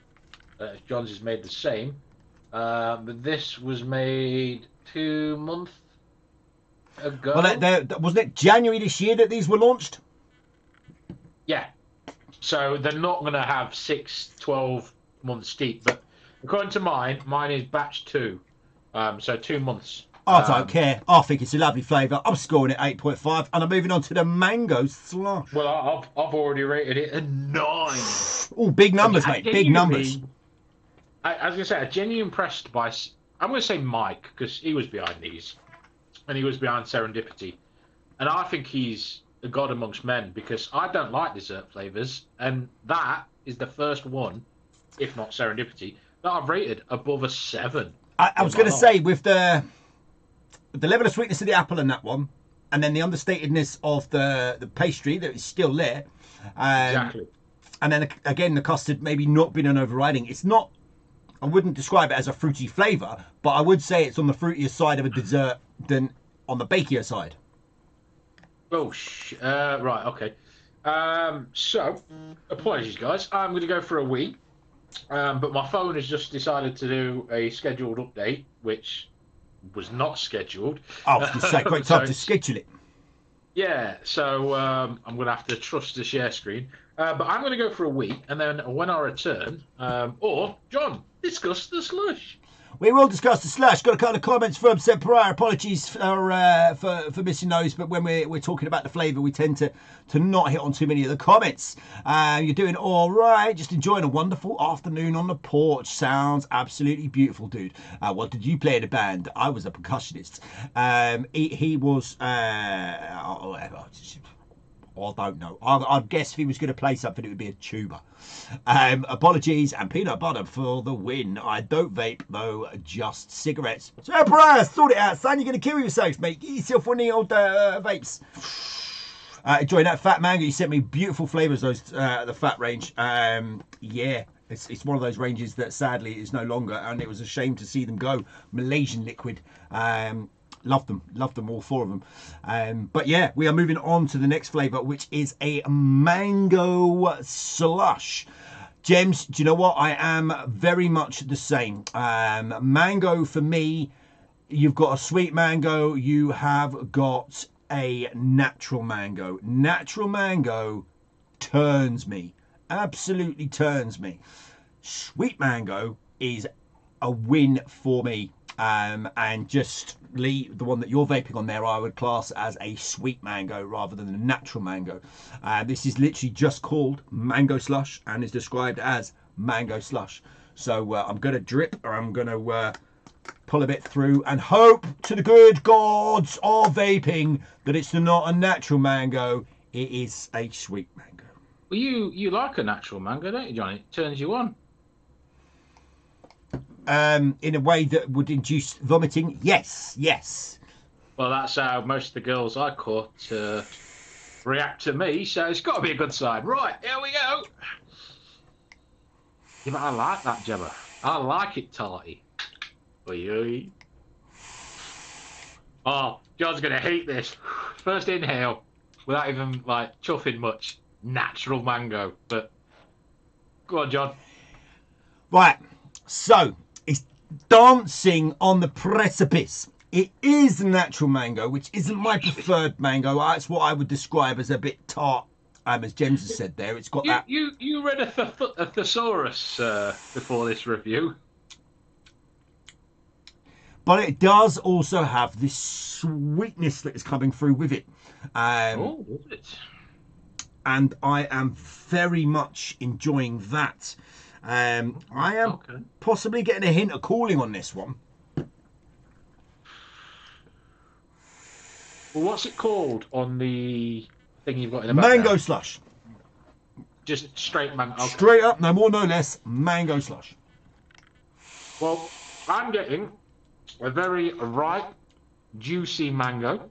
John's is made the same, but this was made 2 months ago. Well, wasn't it January this year that these were launched? Yeah. So they're not going to have 6, 12 months steep, but according to mine is batch 2, so 2 months. I don't care. I think it's a lovely flavour. I'm scoring it 8.5, and I'm moving on to the mango slush. Well, I've already rated it a 9. Oh, big numbers, mate. Big numbers. I was going to say, I'm genuinely impressed by... I'm going to say Mike, because he was behind these. And he was behind Serendipity. And I think he's a god amongst men, because I don't like dessert flavours. And that is the first one, if not Serendipity, that I've rated above a 7. I was going to say, with the level of sweetness of the apple in that one, and then the understatedness of the pastry that is still there. Exactly. And then, again, the custard maybe not being an overriding. It's not... I wouldn't describe it as a fruity flavour, but I would say it's on the fruitier side of a dessert than on the bakier side. Oh, right, okay. So, apologies, guys. I'm going to go for a wee, but my phone has just decided to do a scheduled update, which was not scheduled. I was going to say, great time to schedule it. Yeah, so I'm going to have to trust the share screen. But I'm going to go for a wee, and then when I return, or, John, discuss the slush. We will discuss the slush. Got a couple of comments from Seb Pereira. Apologies for missing those, but when we're talking about the flavour, we tend to not hit on too many of the comments. You're doing all right. Just enjoying a wonderful afternoon on the porch. Sounds absolutely beautiful, dude. What did you play in the band? I was a percussionist. He was... I don't know. I'd guess if he was going to play something, it would be a tuba. Apologies and peanut butter for the win. I don't vape, though, just cigarettes. Surprise! Sort it out, son. You're going to kill yourself, mate. Get yourself one of the old vapes. Enjoying that fat mango. You sent me beautiful flavours, those the fat range. Yeah. It's one of those ranges that sadly is no longer, and it was a shame to see them go. Malaysian liquid. Loved them, all 4 of them. But yeah, we are moving on to the next flavour, which is a mango slush. Gems, do you know what? I am very much the same. Mango for me, you've got a sweet mango, you have got a natural mango. Natural mango turns me, absolutely turns me. Sweet mango is a win for me. And just Lee, the one that you're vaping on there, I would class as a sweet mango rather than a natural mango. This is literally just called mango slush and is described as mango slush. So I'm going to drip, or I'm going to pull a bit through and hope to the good gods of vaping that it's not a natural mango, it is a sweet mango. Well, you like a natural mango, don't you, Johnny? It turns you on. In a way that would induce vomiting, yes. Well, that's how most of the girls I caught react to me, so it's got to be a good sign. Right, here we go. Yeah, but I like that, Gemma. I like it tarty. Oy. Oh, John's going to hate this. First inhale, without even, like, chuffing much. Natural mango. But, go on, John. Right, so, it's dancing on the precipice. It is natural mango, which isn't my preferred mango. That's what I would describe as a bit tart, as James has said there. It's got that... You read a thesaurus before this review. But it does also have this sweetness that is coming through with it. Oh, is it? And I am very much enjoying that. I am possibly getting a hint of cooling on this one. Well, what's it called on the thing you've got in the back Mango there? slush. Just straight mango. Okay. Straight up, no more, no less, mango slush. Well, I'm getting a very ripe, juicy mango.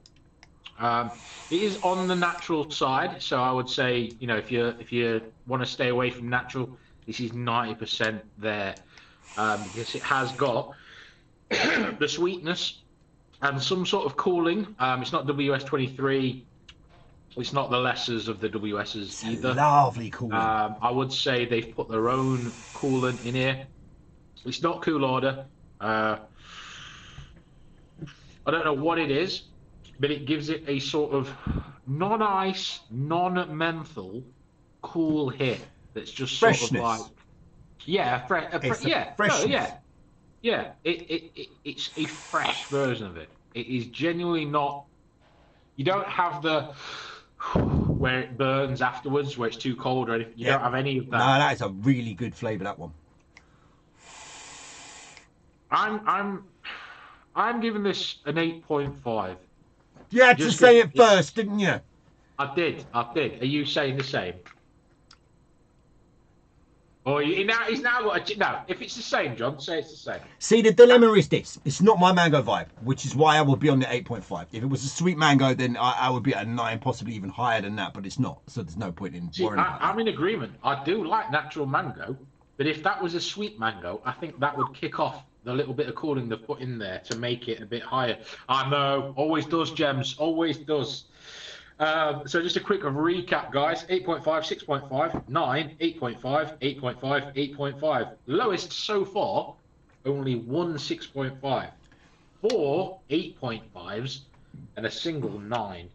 It is on the natural side, so I would say, you know, if you want to stay away from natural, this is 90% there, because it has got the sweetness and some sort of cooling. It's not WS23. It's not the lessers of the WSs either. Lovely cooling. I would say they've put their own coolant in here. It's not cool order. I don't know what it is, but it gives it a sort of non-ice, non-menthol, cool hit. That's just sort freshness. Of like, yeah, freshness. Yeah. It's a fresh version of it. It is genuinely not. You don't have the where it burns afterwards, where it's too cold or anything. You don't have any of that. No, that is a really good flavour. That one. I'm giving this an 8.5. You had to say it first, didn't you? I did. Are you saying the same? Or he's now got a... No, if it's the same, John, say it's the same. See, the dilemma is this. It's not my mango vibe, which is why I would be on the 8.5. If it was a sweet mango, then I would be at a 9, possibly even higher than that, but it's not. So there's no point in worrying about that. I'm in agreement. I do like natural mango, but if that was a sweet mango, I think that would kick off the little bit of cooling they've put in there to make it a bit higher. I know, always does, Gems, always does. So just a quick recap, guys. 8.5, 6.5, 9, 8.5, 8.5, 8.5. Lowest so far, only one 6.5. 4 8.5s and a single 9.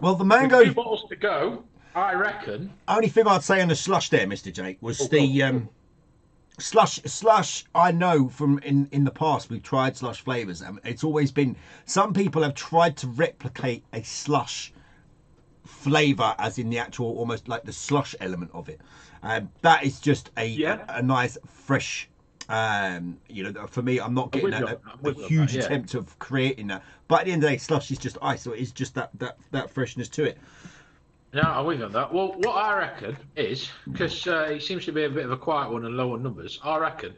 Well, the mango... With 2 bottles to go, I reckon... Only thing I'd say on the slush there, Mr. Jake, was slush. I know from in the past we've tried slush flavors, and it's always been, some people have tried to replicate a slush flavor as in the actual, almost like the slush element of it. That is just a nice fresh, you know, for me, I'm not getting a huge attempt of creating that, but at the end of the day, slush is just ice, so it's just that freshness to it. No, I'm with you on that. Well, what I reckon is, because it seems to be a bit of a quiet one and lower numbers, I reckon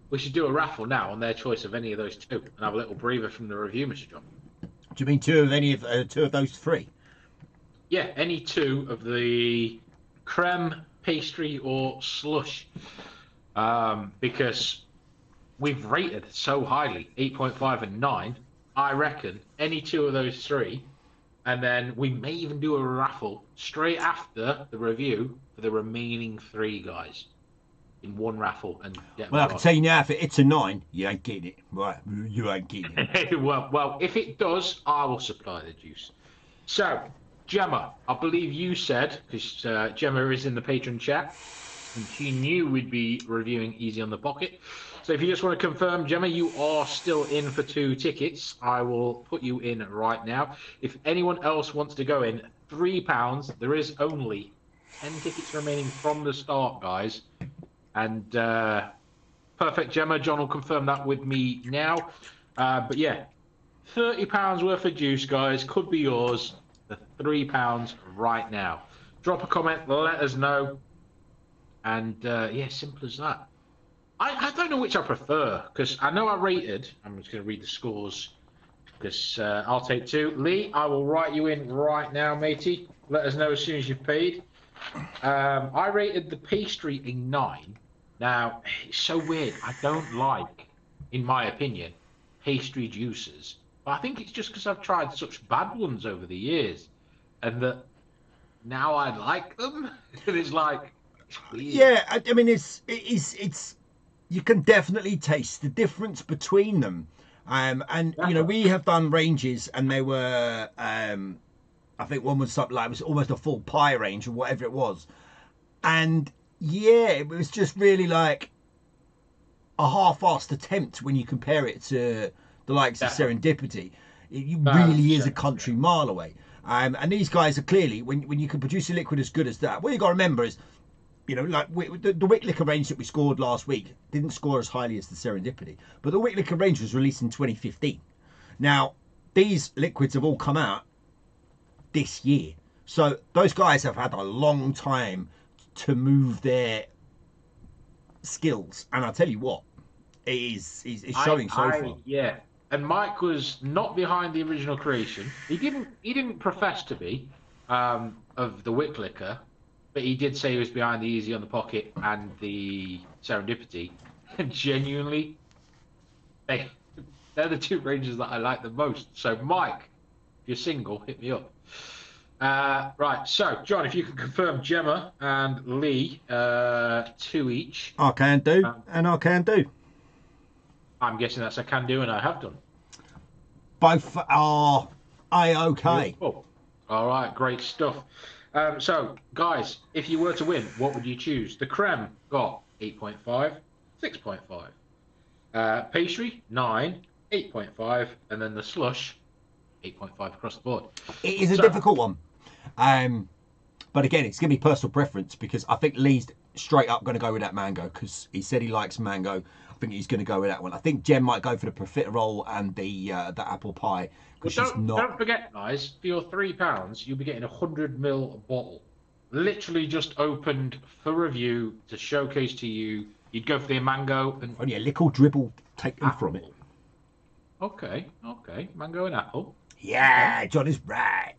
we should do a raffle now on their choice of any of those two and have a little breather from the review, Mr. John. Do you mean two of those three? Yeah, any 2 of the creme, pastry, or slush. Because we've rated so highly, 8.5 and 9. I reckon any 2 of those 3. And then we may even do a raffle straight after the review for the remaining 3 guys. in one raffle and get them Well, I can across. tell you now, if it hits a 9, you ain't getting it. Right, you ain't getting it. Well, if it does, I will supply the juice. So, Gemma, I believe you said, because Gemma is in the patron chat, and she knew we'd be reviewing Easy on the Pocket. So if you just want to confirm, Gemma, you are still in for 2 tickets. I will put you in right now. If anyone else wants to go in, £3. There is only 10 tickets remaining from the start, guys. And perfect, Gemma. John will confirm that with me now. But yeah, £30 worth of juice, guys. Could be yours. The £3 right now. Drop a comment, let us know. And yeah, simple as that. I don't know which I prefer, because I know I rated. I'm just going to read the scores, because I'll take 2. Lee, I will write you in right now, matey. Let us know as soon as you've paid. I rated the pastry a 9. Now, it's so weird. I don't like, in my opinion, pastry juices. But I think it's just because I've tried such bad ones over the years, and that now I like them. And it's like, it's weird. Yeah, I mean, it's you can definitely taste the difference between them. And you know, we have done ranges, and they were, I think one was something like, it was almost a full pie range or whatever it was, and yeah, it was just really like a half-assed attempt when you compare it to the likes of Serendipity. It really is a country mile away. And these guys are clearly, when you can produce a liquid as good as that, what you got to remember is, you know, like the Wick Liquor range that we scored last week didn't score as highly as the Serendipity, but the Wick Liquor range was released in 2015. Now, these liquids have all come out this year. So those guys have had a long time to move their skills. And I'll tell you what, it's showing so far. Yeah. And Mike was not behind the original creation. He didn't profess to be of the Wick Liquor, but he did say he was behind the Easy on the Pocket and the Serendipity. And genuinely, they're the 2 ranges that I like the most. So, Mike, if you're single, hit me up. Right, so, John, if you can confirm Gemma and Lee, 2 each. I can do, and I can do. I'm guessing that's a can do, and I have done. Both are A-OK. Oh, all right, great stuff. So, guys, if you were to win, what would you choose? The creme got 8.5, 6.5. Pastry, 9, 8.5. And then the slush, 8.5 across the board. It is a difficult one. But again, it's going to be personal preference, because I think Lee's straight up going to go with that mango, because he said he likes mango. I think he's going to go with that one. I think Jem might go for the profiterole and the apple pie. Well, don't forget, guys, for your £3, you'll be getting a 100ml bottle, literally just opened for review to showcase to you. You'd go for the mango and only a little dribble taken from it. Okay, mango and apple. Yeah, John is right.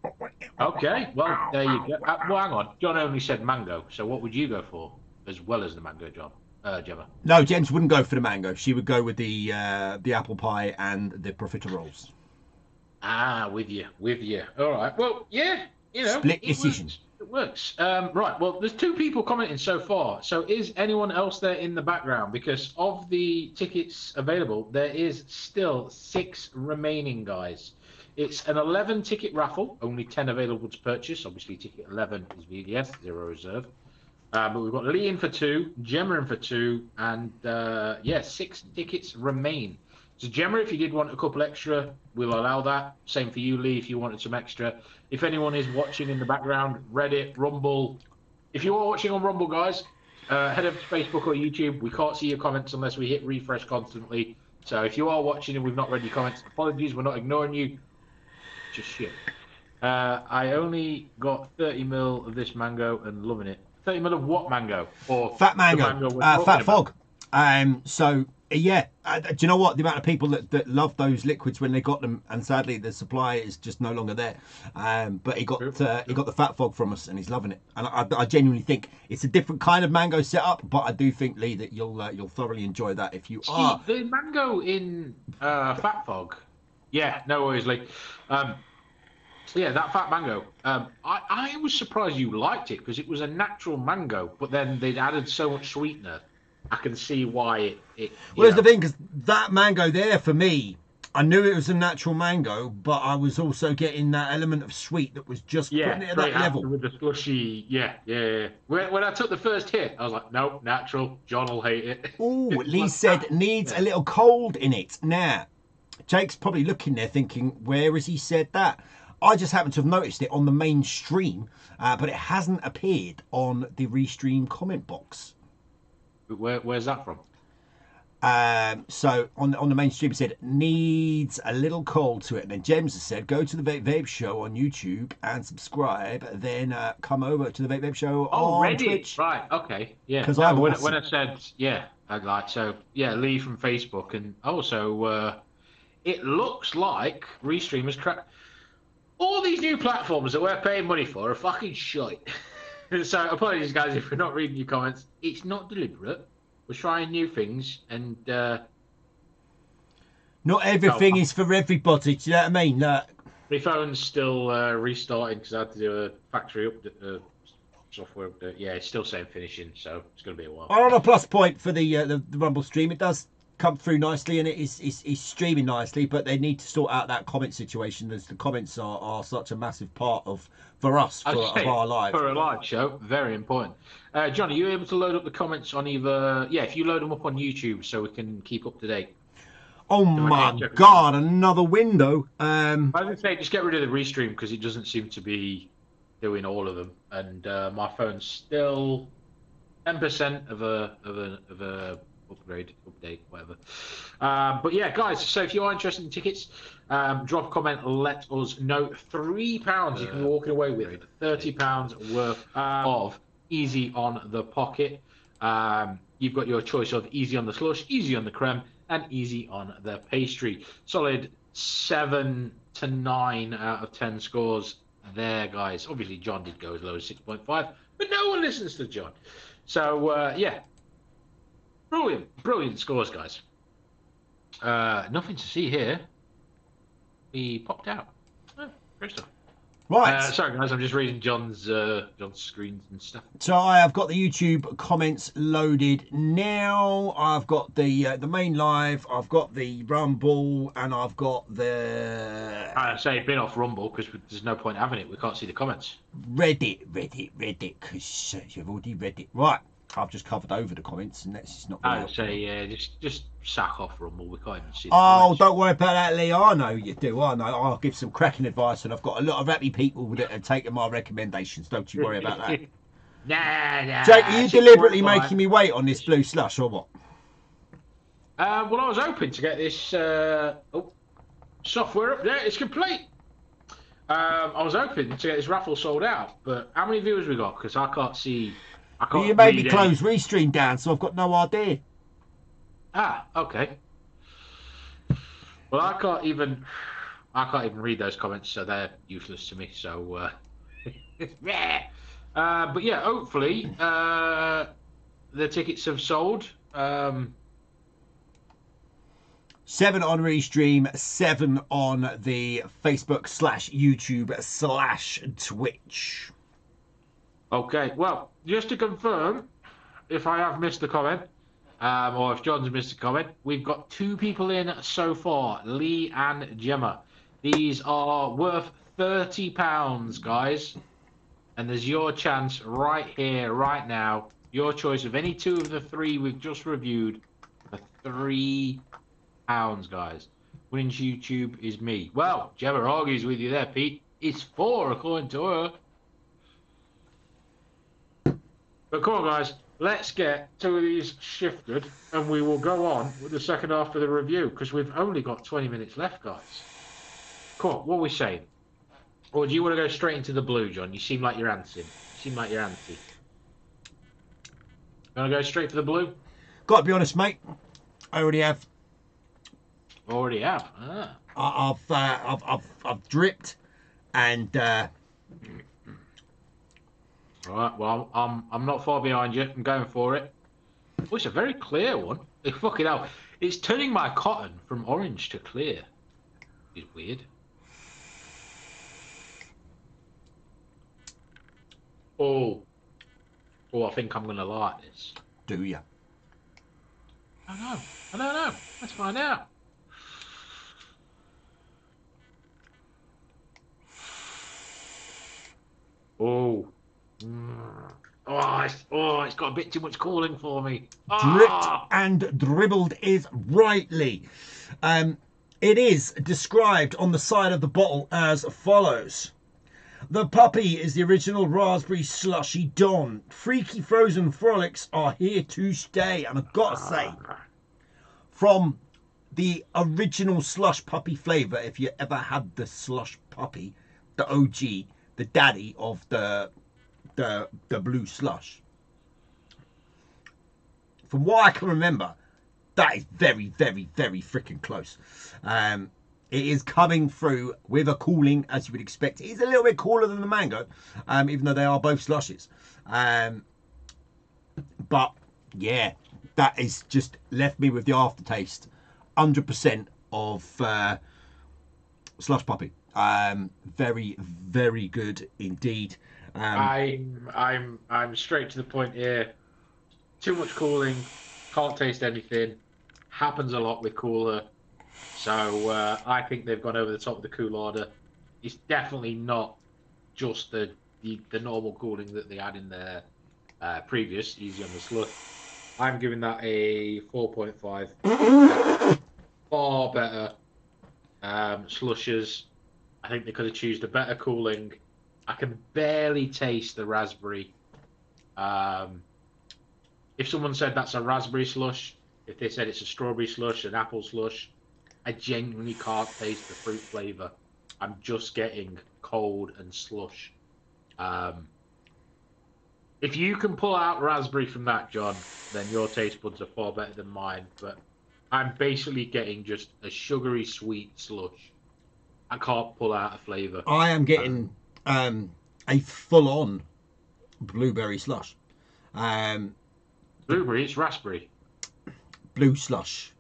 Okay, well, there you go. Well, hang on. John only said mango, so what would you go for as well as the mango, John? Gemma? No, James wouldn't go for the mango. She would go with the apple pie and the profiteroles. Ah, with you. All right. Well, yeah, you know. Split decision. It works. Right, well, there's 2 people commenting so far. So is anyone else there in the background? Because of the tickets available, there is still 6 remaining, guys. It's an 11-ticket raffle, only 10 available to purchase. Obviously, ticket 11 is VDS, 0 reserve. But we've got Lee in for 2, Gemma in for 2, and 6 tickets remain. So Gemma, if you did want a couple extra, we'll allow that. Same for you, Lee, if you wanted some extra. If anyone is watching in the background, Reddit, Rumble. If you are watching on Rumble, guys, head over to Facebook or YouTube. We can't see your comments unless we hit refresh constantly. So if you are watching and we've not read your comments, apologies, we're not ignoring you. Just shit. I only got 30ml of this mango and loving it. 30ml of what mango? Or fat mango, fat fog. So yeah, do you know what? The amount of people that love those liquids when they got them, and sadly the supply is just no longer there. But he got the fat fog from us, and he's loving it. And I genuinely think it's a different kind of mango setup, but I do think, Lee, that you'll thoroughly enjoy that if you are. The mango in fat fog. Yeah, no worries, Lee. So yeah, that fat mango. I was surprised you liked it, because it was a natural mango, but then they'd added so much sweetener I can see why it Well, there's the thing, because that mango there for me, I knew it was a natural mango, but I was also getting that element of sweet that was just putting yeah, it at straight that after level. with the slushy. Yeah. When I took the first hit, I was like, nope, natural. John will hate it. Oh, It's Lee like, said needs a yeah. little cold in it. Now, Jake's probably looking there thinking, where has he said that? I just happen to have noticed it on the main stream, but it hasn't appeared on the restream comment box. Where's that from? So on the main stream, it said needs a little cold to it. And then James has said, go to the Vape Show on YouTube and subscribe. Then come over to the Vape Show Oh, on Reddit. Twitch. Right. Okay. Yeah. Because No. I'm When awesome. I said yeah, I'd like so yeah, Lee from Facebook, and also it looks like Restreamers crack. All these new platforms that we're paying money for are fucking shite. So apologies, guys, if we're not reading your comments. It's not deliberate. We're trying new things, and Not oh, everything is for everybody. Do you know what I mean? my phone's still restarting because I had to do a factory update, software update. Yeah, it's still saying finishing, so it's going to be a while. On a plus point for the Rumble stream, it does come through nicely and it is streaming nicely, but they need to sort out that comment situation, as the comments are such a massive part of for us I'd of say our live. for a live show, very important. John, are you able to load up the comments on either? Yeah, if you load them up on YouTube, so we can keep up to date. Oh So I my can't check them. god, another window. I would say just get rid of the restream because it doesn't seem to be doing all of them, and my phone's still 10% of a update, whatever. But yeah, guys. So if you are interested in tickets, drop a comment. Let us know. £3 you can be walking away with. £30 worth of easy on the pocket. You've got your choice of easy on the slush, easy on the creme, and easy on the pastry. Solid 7 to 9 out of 10 scores there, guys. Obviously, John did go as low as 6.5, but no one listens to John. So yeah, brilliant scores, guys. Nothing to see here. He popped out. Oh, great stuff. Right. Sorry, guys, I'm just reading John's screens and stuff. So I have got the YouTube comments loaded now. I've got the main live. I've got the Rumble, and I've got the I say bin off Rumble because there's no point having it. We can't see the comments. Reddit, because you've already read it. Right. I've just covered over the comments, and that's just not. I'd say yeah, just sack off Rumble. We can't even see the Oh, comments. don't worry about that, Lee. I know you do. I know. I'll give some cracking advice, and I've got a lot of happy people that are taking my recommendations. Don't you worry about that. Nah. Jake, are you deliberately making me wait on this blue slush, or what? Well, I was hoping to get this software up there. It's complete. I was hoping to get this raffle sold out, but how many viewers we got? Because I can't see. I can't. You made me read close Restream down, so I've got no idea. Okay. Well, I can't even read those comments, so they're useless to me. So, yeah. But yeah, hopefully the tickets have sold. 7 on Restream, 7 on the Facebook / YouTube / Twitch. Okay, well, just to confirm, if I have missed a comment, or if John's missed a comment, we've got 2 people in so far, Lee and Gemma. These are worth £30, guys. And there's your chance right here, right now. Your choice of any 2 of the 3 we've just reviewed for £3, guys. Winning YouTube is me. Well, Gemma argues with you there, Pete. It's 4, according to her. But come on, guys, let's get 2 of these shifted, and we will go on with the second half of the review, because we've only got 20 minutes left, guys. Come on, what are we saying? Or do you want to go straight into the blue, John? You seem like you're antsy. You seem like you're antsy. You want to go straight for the blue? Got to be honest, mate. I already have. Already have. I've dripped, and Right. Well, I'm not far behind you. I'm going for it. Oh, it's a very clear one. Fucking hell. It's turning my cotton from orange to clear. It's weird. Oh, I think I'm gonna like this. do you? I don't know. I don't know. Let's find out. Oh. Mm. It's got a bit too much calling for me. Dripped Ah! and dribbled is rightly. It is described on the side of the bottle as follows. The puppy is the original raspberry slushy Don. Freaky frozen frolics are here to stay. And I've got to say, from the original slush puppy flavour, if you ever had the slush puppy, the OG, the daddy of the blue slush, from what I can remember, that is very, very, very freaking close. It is coming through with a cooling, as you would expect. It is a little bit cooler than the mango, even though they are both slushes. But yeah, that is just left me with the aftertaste. 100% of slush puppy. Very, very good indeed. I'm straight to the point here. Too much cooling, can't taste anything. Happens a lot with cooler. So I think they've gone over the top of the cool order. It's definitely not just the normal cooling that they had in their previous Easy on the Slush. I'm giving that a 4.5. Far better slushes. I think they could have chosen a better cooling. I can barely taste the raspberry. If someone said that's a raspberry slush, if they said it's a strawberry slush, an apple slush, I genuinely can't taste the fruit flavour. I'm just getting cold and slush. If you can pull out raspberry from that, John, then your taste buds are far better than mine. But I'm basically getting just a sugary sweet slush. I can't pull out a flavour. I am getting a full-on blueberry slush. Blueberry, it's raspberry. Blue slush.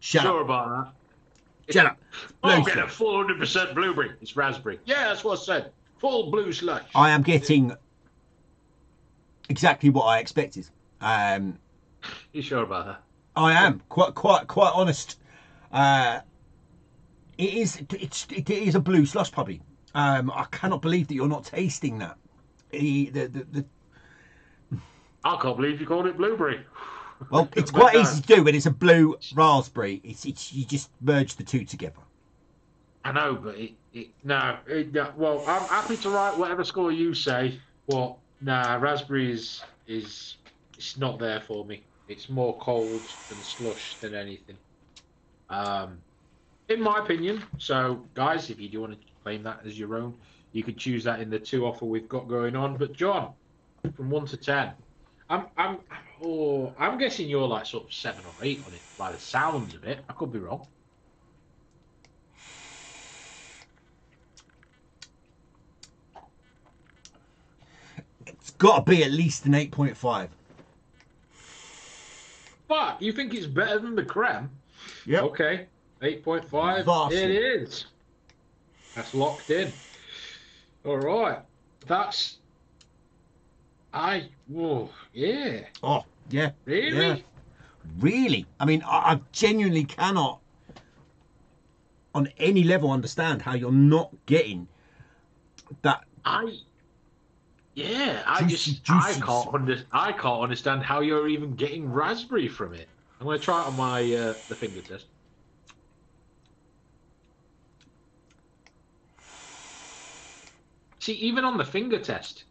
Shut Sure up. about that. Shut up. I'm getting a full 100% blueberry. It's raspberry. Yeah, that's what I said. Full blue slush. I am getting exactly what I expected. You sure about that? I am quite honest. It is a blue slush puppy. I cannot believe that you're not tasting that. I can't believe you called it blueberry. Well, it's quite easy to do when it's a blue raspberry. It's you just merge the two together. I know, but well, I'm happy to write whatever score you say, but raspberry is it's not there for me. It's more cold and slush than anything. In my opinion. So, guys, if you do want to claim that as your own, you could choose that in the two offer we've got going on. But John, from 1 to 10, I'm guessing you're like sort of 7 or 8 on it by the sounds of it. I could be wrong. It's got to be at least an 8.5. But you think it's better than the creme? Yep. Okay, 8.5. It is. That's locked in. All right. Yeah. Oh, yeah. Really? Yeah. Really? I mean, I genuinely cannot, on any level, understand how you're not getting that. I can't understand how you're even getting raspberry from it. I'm going to try it on my the finger test. See, even on the finger test,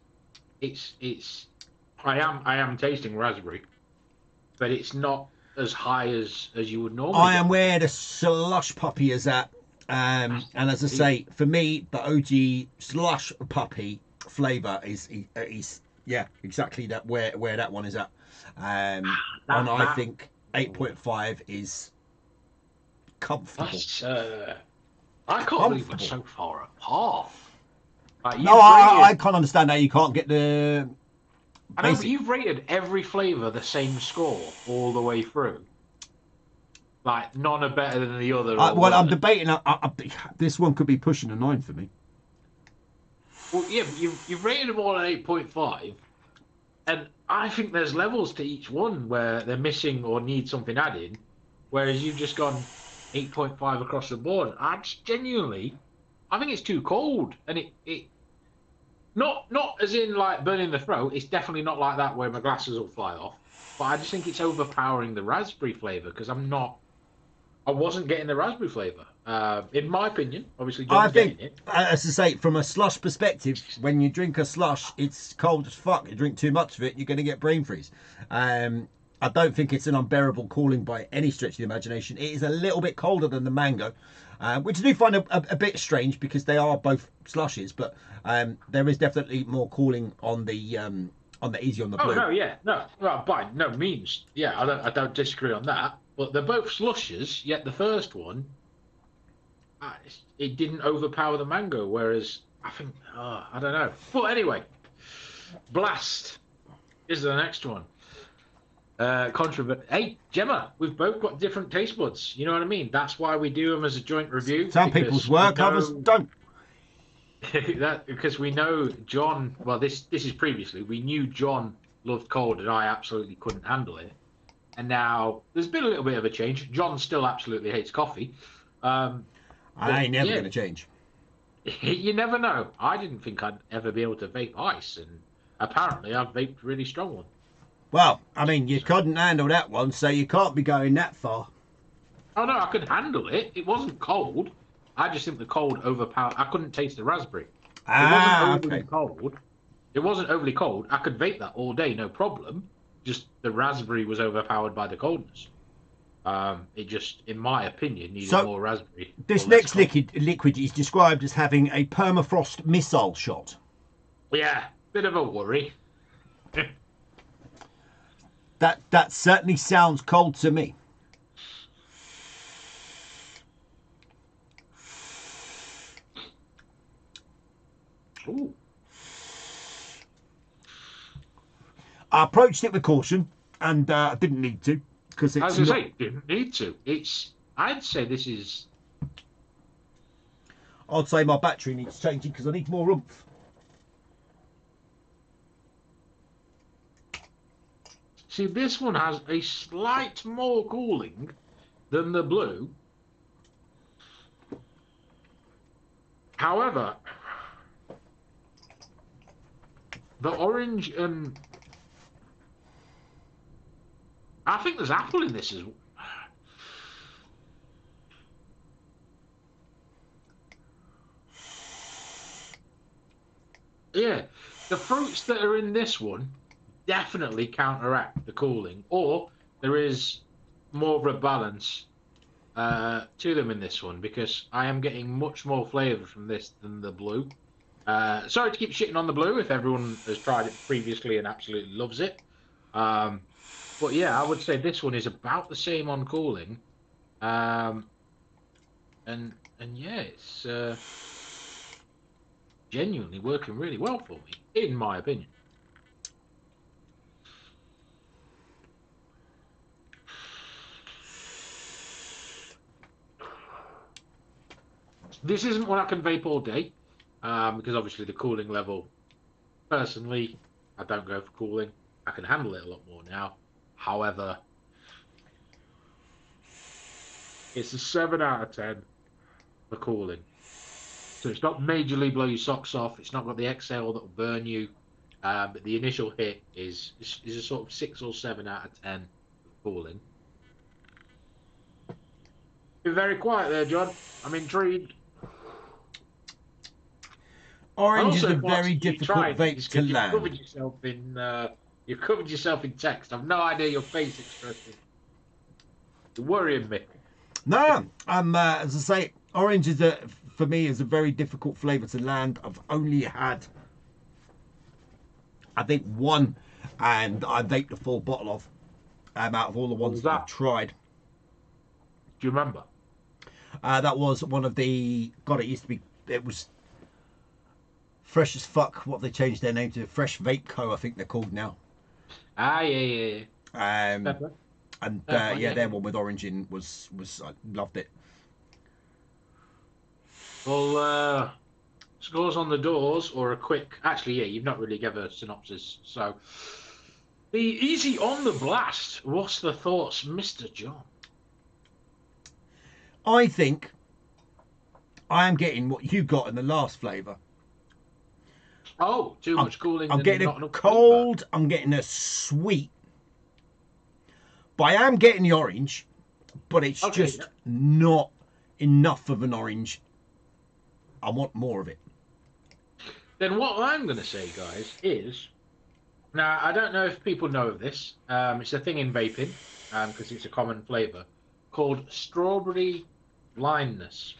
I am tasting raspberry, but it's not as high as you would normally. I am where the slush puppy is at, and as I say, for me, the OG slush puppy flavour is yeah, exactly that where that one is at, and I think 8.5 is comfortable. I can't believe we're so far apart. No, I can't understand how you can't get the. I know, but you've rated every flavour the same score all the way through. Like, none are better than the other. Well, I'm debating. This one could be pushing a 9 for me. Well, yeah, but you've rated them all at 8.5. And I think there's levels to each one where they're missing or need something adding, whereas you've just gone 8.5 across the board. I just genuinely, I think it's too cold, and it not as in like burning the throat. It's definitely not like that where my glasses will fly off. But I just think it's overpowering the raspberry flavor because I wasn't getting the raspberry flavor. In my opinion, obviously I John's think, getting it. as I say, from a slush perspective, when you drink a slush, it's cold as fuck. You drink too much of it, you're going to get brain freeze. I don't think it's an unbearable cooling by any stretch of the imagination. It is a little bit colder than the mango, which I do find a bit strange because they are both slushes, but there is definitely more cooling on the easy on the blue. Oh no, yeah, no, well, by no means, yeah, I don't disagree on that. But they're both slushes. Yet the first one, it didn't overpower the mango, whereas I think, I don't know. But anyway, Blast is the next one. Hey, Gemma, we've both got different taste buds. You know what I mean? That's why we do them as a joint review. Some people's work, others don't. Because we know John. Well, this is previously. We knew John loved cold, and I absolutely couldn't handle it. And now there's been a little bit of a change. John still absolutely hates coffee. I ain't never going to change. You never know. I didn't think I'd ever be able to vape ice, and apparently I've vaped really strong one. Well, I mean, you couldn't handle that one, so you can't be going that far. Oh no, I could handle it. It wasn't cold. I just think the cold overpowered. I couldn't taste the raspberry. It wasn't overly cold. It wasn't overly cold. I could vape that all day, no problem. Just the raspberry was overpowered by the coldness. It just, in my opinion, needed more raspberry. This next liquid is described as having a permafrost missile shot. Yeah, bit of a worry. That certainly sounds cold to me. Ooh. I approached it with caution, and I didn't need to because it's. As I say, didn't need to. I'd say this is. I'd say my battery needs changing because I need more oomph. See, this one has a slight more cooling than the blue. However, the orange and I think there's apple in this as well. Yeah, the fruits that are in this one definitely counteract the cooling, or there is more of a balance to them in this one because I am getting much more flavour from this than the blue. Sorry to keep shitting on the blue if everyone has tried it previously and absolutely loves it. But yeah, I would say this one is about the same on cooling. And yeah, it's genuinely working really well for me, in my opinion. This isn't one I can vape all day, because obviously the cooling level, personally, I don't go for cooling. I can handle it a lot more now. However, it's a 7 out of 10 for cooling. So it's not majorly blow your socks off. It's not got the exhale that will burn you. But the initial hit is a sort of 6 or 7 out of 10 for cooling. You're very quiet there, John. I'm intrigued. Orange is a very difficult vape to land. You've covered yourself in text. I've no idea your face expression. You're worrying me. No, as I say, orange is for me is a very difficult flavour to land. I've only had, I think, one, and I vaped a full bottle of out of all the ones that I've tried. Do you remember? That was one of the. God, it was Fresh as Fuck. What they changed their name to? Fresh Vape Co. I think they're called now. Yeah. And their one with orange in was I loved it. Well, scores on the doors or a quick. Actually, yeah, you've not really given a synopsis. So, The easy on the blast. What's the thoughts, Mr. John? I think I am getting what you got in the last flavour. Oh, too I'm, much cooling I'm and getting not a enough flavour. cold, I'm getting a sweet. But I am getting the orange, but it's Okay, yeah. just not enough of an orange. I want more of it. Then what I'm going to say, guys, is now I don't know if people know of this. It's a thing in vaping, because it's a common flavour called strawberry blindness.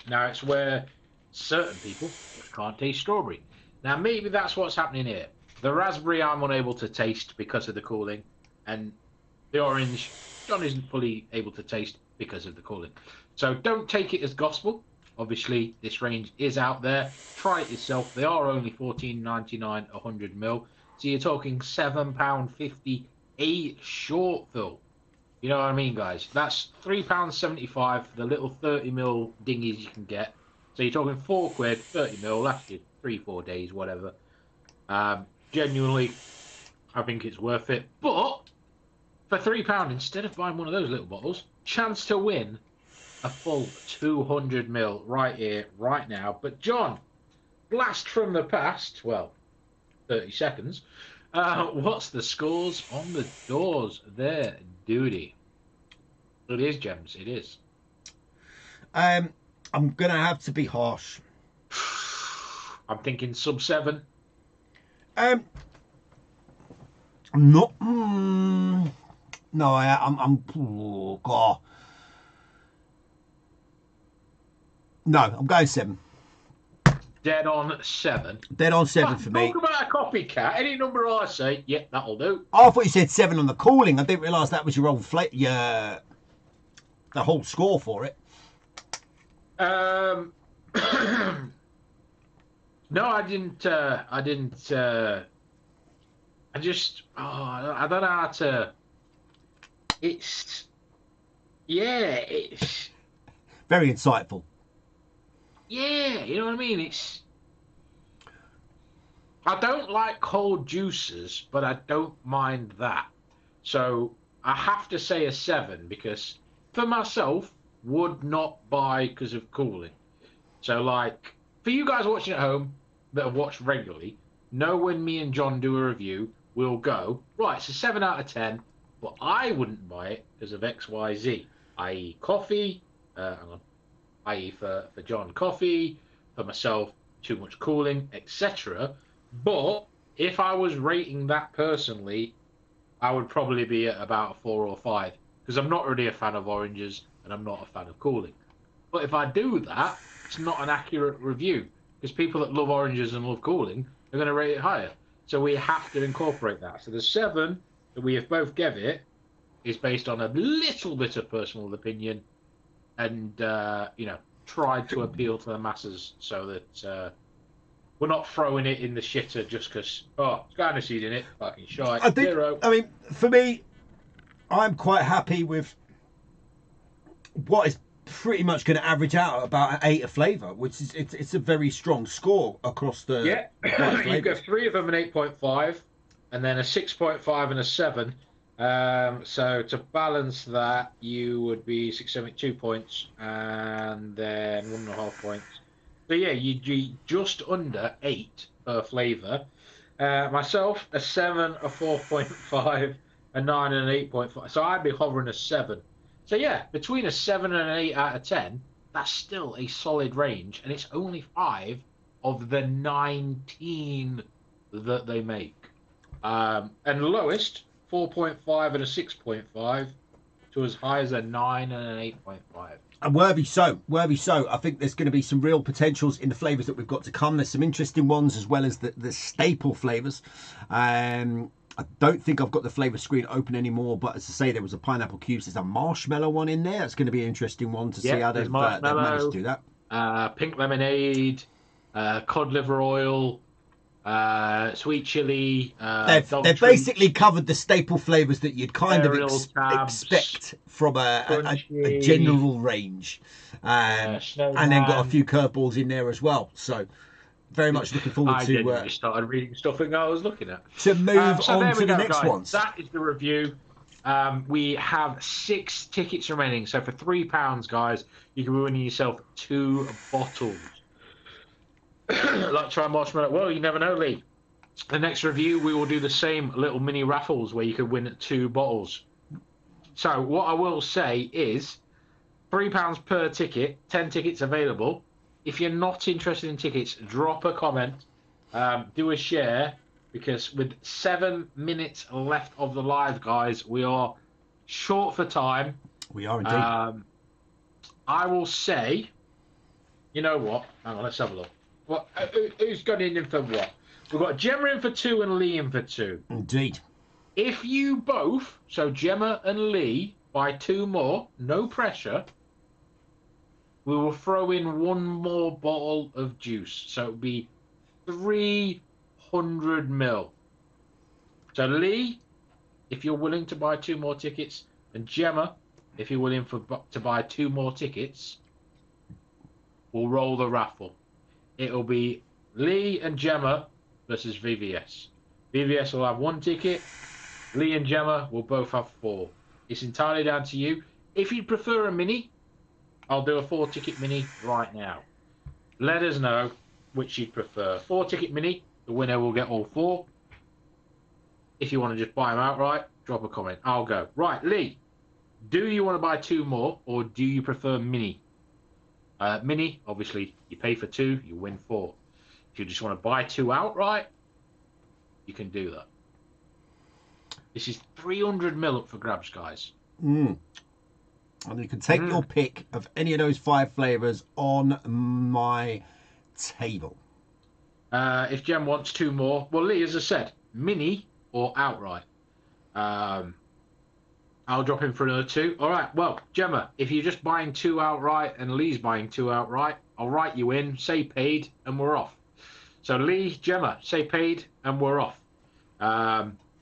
Now it's where certain people just can't taste strawberry. Now maybe that's what's happening here. The raspberry I'm unable to taste because of the cooling, and the orange John isn't fully able to taste because of the cooling. So don't take it as gospel. Obviously, this range is out there. Try it yourself. They are only 14.99 100 ml. So you're talking £7.50 a short fill. You know what I mean, guys? That's £3.75 for the little 30 ml dinghies you can get. So you're talking £4, 30 ml, lasts you 3-4 days, whatever. Genuinely, I think it's worth it. But for £3, instead of buying one of those little bottles, chance to win a full 200 ml right here, right now. But John, blast from the past. Well, 30 seconds. What's the scores on the doors there, duty? It is, Gems. It is. I'm gonna have to be harsh. I'm thinking sub 7. Um, I'm not. No, I'm. Oh God. No, I'm going 7. Dead on 7. Dead on 7 Ah, for me. talk about a copycat. Any number I say, yeah, that'll do. Oh, I thought you said 7 on the cooling. I didn't realise that was your old the whole score for it. Um, no, I didn't. I didn't. I just. Oh, I don't know how to. It's. Yeah, it's. Very insightful. Yeah, you know what I mean? It's. I don't like cold juices, but I don't mind that. So I have to say a 7 because for myself, would not buy because of cooling. So, like, for you guys watching at home that have watched regularly, know when me and John do a review, we'll go, right, it's a 7 out of 10, but I wouldn't buy it because of XYZ, i.e., coffee, hang on, i.e., for John, coffee, for myself, too much cooling, etc. But if I was rating that personally, I would probably be at about a 4 or 5 because I'm not really a fan of oranges and I'm not a fan of cooling. But if I do that, it's not an accurate review because people that love oranges and love cooling are going to rate it higher. So we have to incorporate that. So the 7 that we have both give it is based on a little bit of personal opinion and, tried to appeal to the masses so that we're not throwing it in the shitter just because, oh, it's got seed in it, fucking shite, I think. 0. I mean, for me, I'm quite happy with what is pretty much going to average out at about an 8 a flavour, which is it's a very strong score across the Yeah, you've got flavours. 3 of them an 8.5, and then a 6.5 and a 7. So to balance that, you would be 672 points, and then 1.5 points. So yeah, you'd be just under 8 per flavour. Myself, a 7, a 4.5, a 9, and an 8.5. So I'd be hovering a 7. So yeah, between a 7 and an 8 out of 10, that's still a solid range, and it's only 5 of the 19 that they make. And lowest, 4.5 and a 6.5, to as high as a 9 and an 8.5. And worthy so, worthy so. I think there's going to be some real potentials in the flavours that we've got to come. There's some interesting ones as well as the staple flavours. I don't think I've got the flavour screen open anymore, but as I say, there was a pineapple cubes. There's a marshmallow one in there. It's going to be an interesting one to see how There's they've managed to marshmallow, do that. pink lemonade, cod liver oil, sweet chili, dog They've treats, basically covered the staple flavours that you'd kind of aerial tabs, expect from a crunchy, general range, snow and then got a man. few curveballs in there as well. So very much looking forward I genuinely started reading stuff that I was looking at. to move So on there to we the go, next guys. ones. That is the review. We have 6 tickets remaining. So for £3, guys, you can be winning yourself 2 bottles. Like try marshmallow. Well, you never know, Lee. The next review, we will do the same little mini raffles where you can win 2 bottles. So what I will say is £3 per ticket, 10 tickets available. If you're not interested in tickets, drop a comment, do a share, because with 7 minutes left of the live, guys, we are short for time. We are indeed. I will say, you know what? Hang on, let's have a look. What? Who's got in for what? We've got Gemma in for 2 and Lee in for 2. Indeed. If you both, so Gemma and Lee, buy 2 more, no pressure, we will throw in 1 more bottle of juice. So it'll be 300 ml. So Lee, if you're willing to buy 2 more tickets, and Gemma, if you're willing to buy 2 more tickets, we'll roll the raffle. It'll be Lee and Gemma versus VVS. VVS will have 1 ticket. Lee and Gemma will both have 4. It's entirely down to you. If you prefer a mini, I'll do a 4-ticket mini right now. Let us know which you'd prefer. 4-ticket mini, the winner will get all 4. If you want to just buy them outright, drop a comment. I'll go. Right, Lee, do you want to buy 2 more, or do you prefer mini? Mini, obviously, you pay for 2, you win 4. If you just want to buy 2 outright, you can do that. This is 300 ml up for grabs, guys. And you can take your pick of any of those 5 flavours on my table. If Jem wants 2 more, well, Lee, as I said, mini or outright. I'll drop in for another 2. All right, well, Gemma, if you're just buying 2 outright and Lee's buying 2 outright, I'll write you in, say paid, and we're off. So Lee, Gemma, say paid, and we're off.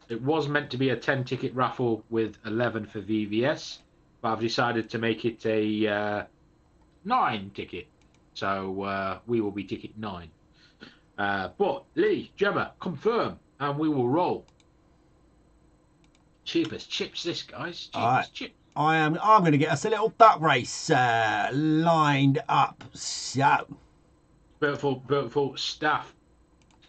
It was meant to be a 10-ticket raffle with 11 for VVS, but I've decided to make it a 9-ticket. So we will be ticket 9. But Lee, Gemma, confirm, and we will roll. Cheap as chips, this, guys. Cheap as chips. I'm going to get us a little duck race lined up. So Beautiful stuff.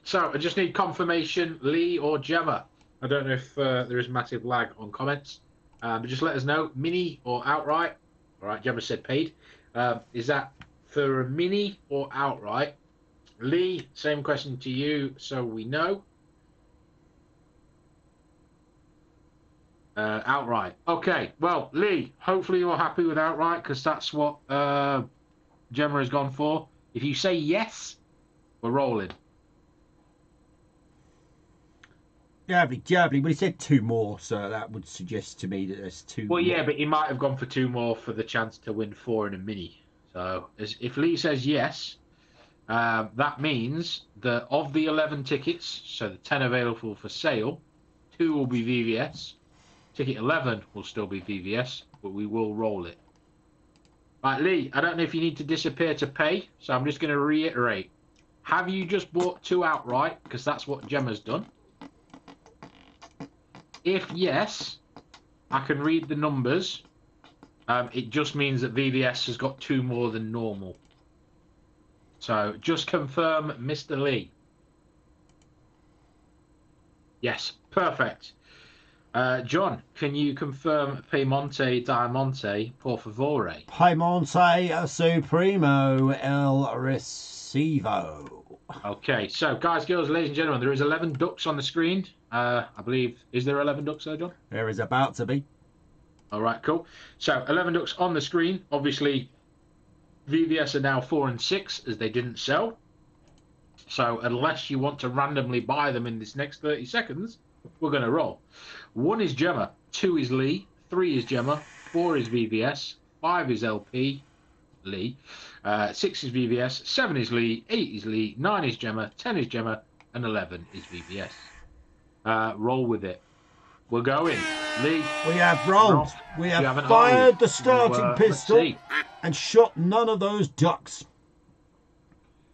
So I just need confirmation, Lee or Gemma. I don't know if there is massive lag on comments, but just let us know, mini or outright. All right, Gemma said paid. Is that for a mini or outright? Lee, same question to you, so we know. Outright. Okay, well, Lee, hopefully you're happy with outright, because that's what Gemma has gone for. If you say yes, we're rolling. Jabbly, but he said 2 more, so that would suggest to me that there's 2 Well, more. yeah, but he might have gone for 2 more for the chance to win 4 in a mini. So if Lee says yes, that means that of the 11 tickets, so the 10 available for sale, 2 will be VVS. Ticket 11 will still be VVS, but we will roll it. Right, Lee, I don't know if you need to disappear to pay, so I'm just going to reiterate. Have you just bought 2 outright? Because that's what Gemma's done. If yes, I can read the numbers. It just means that VVS has got 2 more than normal. So just confirm, Mr. Lee. Yes, perfect. John, can you confirm Piemonte Diamante, por favore? Piemonte Supremo El Recibo. Okay, so guys, girls, ladies and gentlemen, there is 11 ducks on the screen. I believe, is there 11 ducks there, John? There is about to be. All right, cool. So 11 ducks on the screen. Obviously, VVS are now 4 and 6 as they didn't sell. So unless you want to randomly buy them in this next 30 seconds, we're going to roll. 1 is Gemma, 2 is Lee, 3 is Gemma, 4 is VVS, 5 is LP, Lee, 6 is VVS, 7 is Lee, 8 is Lee, 9 is Gemma, 10 is Gemma, and 11 is VVS. Roll with it. We're going. Lee. We have rolled. We have fired the starting pistol and shot none of those ducks.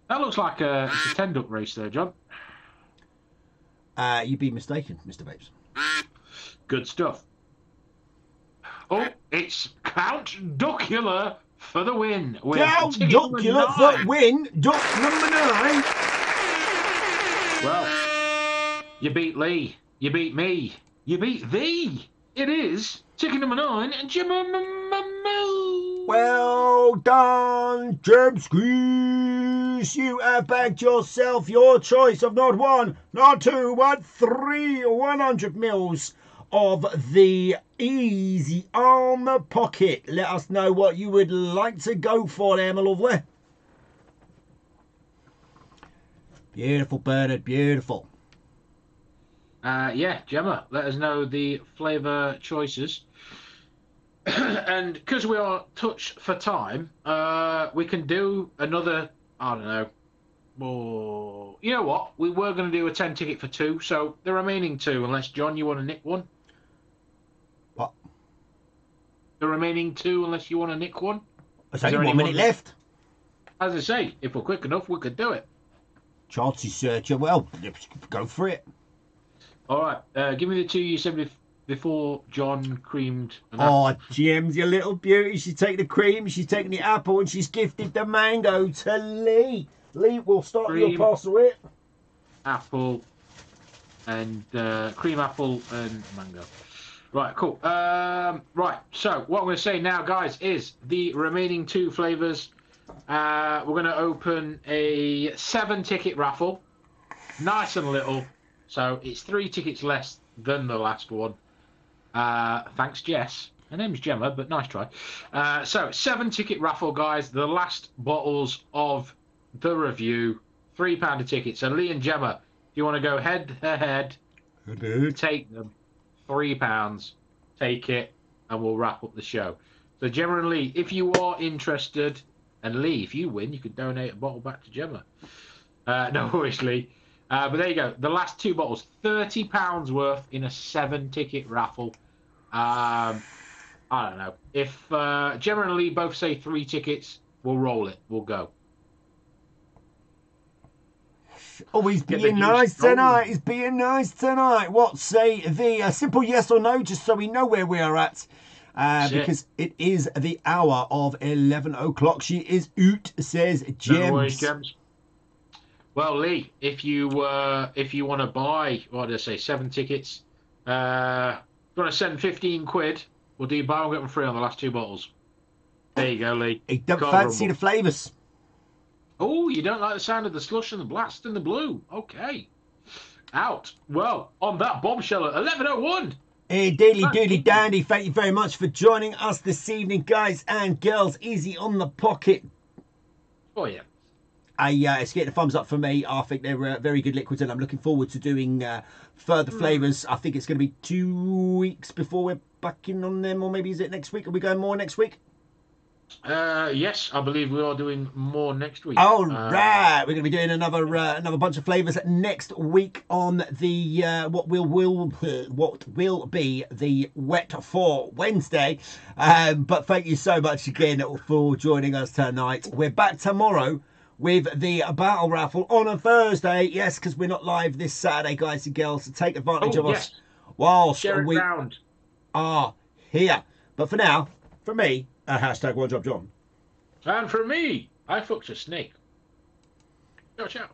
That looks like it's a 10 duck race there, John. You'd be mistaken, Mr. Vapes. Good stuff. Oh, it's Count Duckula for the win. With Count ticket number Duckula for 9. win. Duck number 9. Well, you beat Lee. You beat me. You beat thee. It is ticket number 9, Jimmy. Well done, Jemskis. You have bagged yourself your choice of not 1, not 2, but 3 100 mils of the easy on the pocket. Let us know what you would like to go for there, my lovely. Beautiful, Bernard, beautiful. Yeah, Gemma, let us know the flavour choices. And because we are touched for time, we can do another, I don't know, or you know what? We were going to do a 10 ticket for 2, so the remaining 2, unless, John, you want to nick one? What? The remaining 2, unless you want to nick one? There's only 1 minute left. As I say, if we're quick enough, we could do it. Chances searcher, well, go for it. All right, give me the 2 you said before John creamed. Oh, Jim's your little beauty. She's taking the cream, she's taking the apple, and she's gifted the mango to Lee. Lee, we'll start Cream, your parcel it. Apple, and cream apple and mango. Right, cool. Right, so what I'm going to say now, guys, is the remaining 2 flavours. We're going to open a 7 ticket raffle. Nice and little. So it's 3 tickets less than the last one. Thanks, Jess. Her name's Gemma, but nice try. So 7 ticket raffle, guys. The last bottles of the review. £3 a ticket. So Lee and Gemma, if you want to go head to head, take them. £3. Take it, and we'll wrap up the show. So Gemma and Lee, if you are interested, and Lee, if you win, you could donate a bottle back to Gemma. No worries, Lee. But there you go. The last 2 bottles, £30 worth in a 7 ticket raffle. I don't know. If Gemma and Lee both say 3 tickets, we'll roll it. We'll go. Oh, he's being nice tonight. He's being nice tonight. What say the simple yes or no, just so we know where we are at. Because it is the hour of 11 o'clock. She is out, says James. No worries, James. Well, Lee, if you want to buy, what did I say, 7 tickets, you want to send 15 quid, we'll do buy one, get them free on the last 2 bottles. There you go, Lee. He don't fancy the flavours. Oh, you don't like the sound of the slush and the blast and the blue. Okay. Out. Well, on that bombshell at 11:01. Hey, daily doodly dandy, thank you very much for joining us this evening, guys and girls. Easy on the pocket. Oh, yeah. It's getting a thumbs up for me. I think they're very good liquids, and I'm looking forward to doing further flavours. I think it's going to be 2 weeks before we're back in on them, or maybe is it next week? Are we going more next week? Yes, I believe we are doing more next week. All right, we're going to be doing another bunch of flavours next week on the what will be the Wet for Wednesday. But thank you so much again for joining us tonight. We're back tomorrow with the battle raffle on a Thursday. Yes, because we're not live this Saturday, guys and girls. So take advantage of us whilst we are here. But for now, from me, hashtag one job John. And for me, I fucked a snake. Ciao, ciao.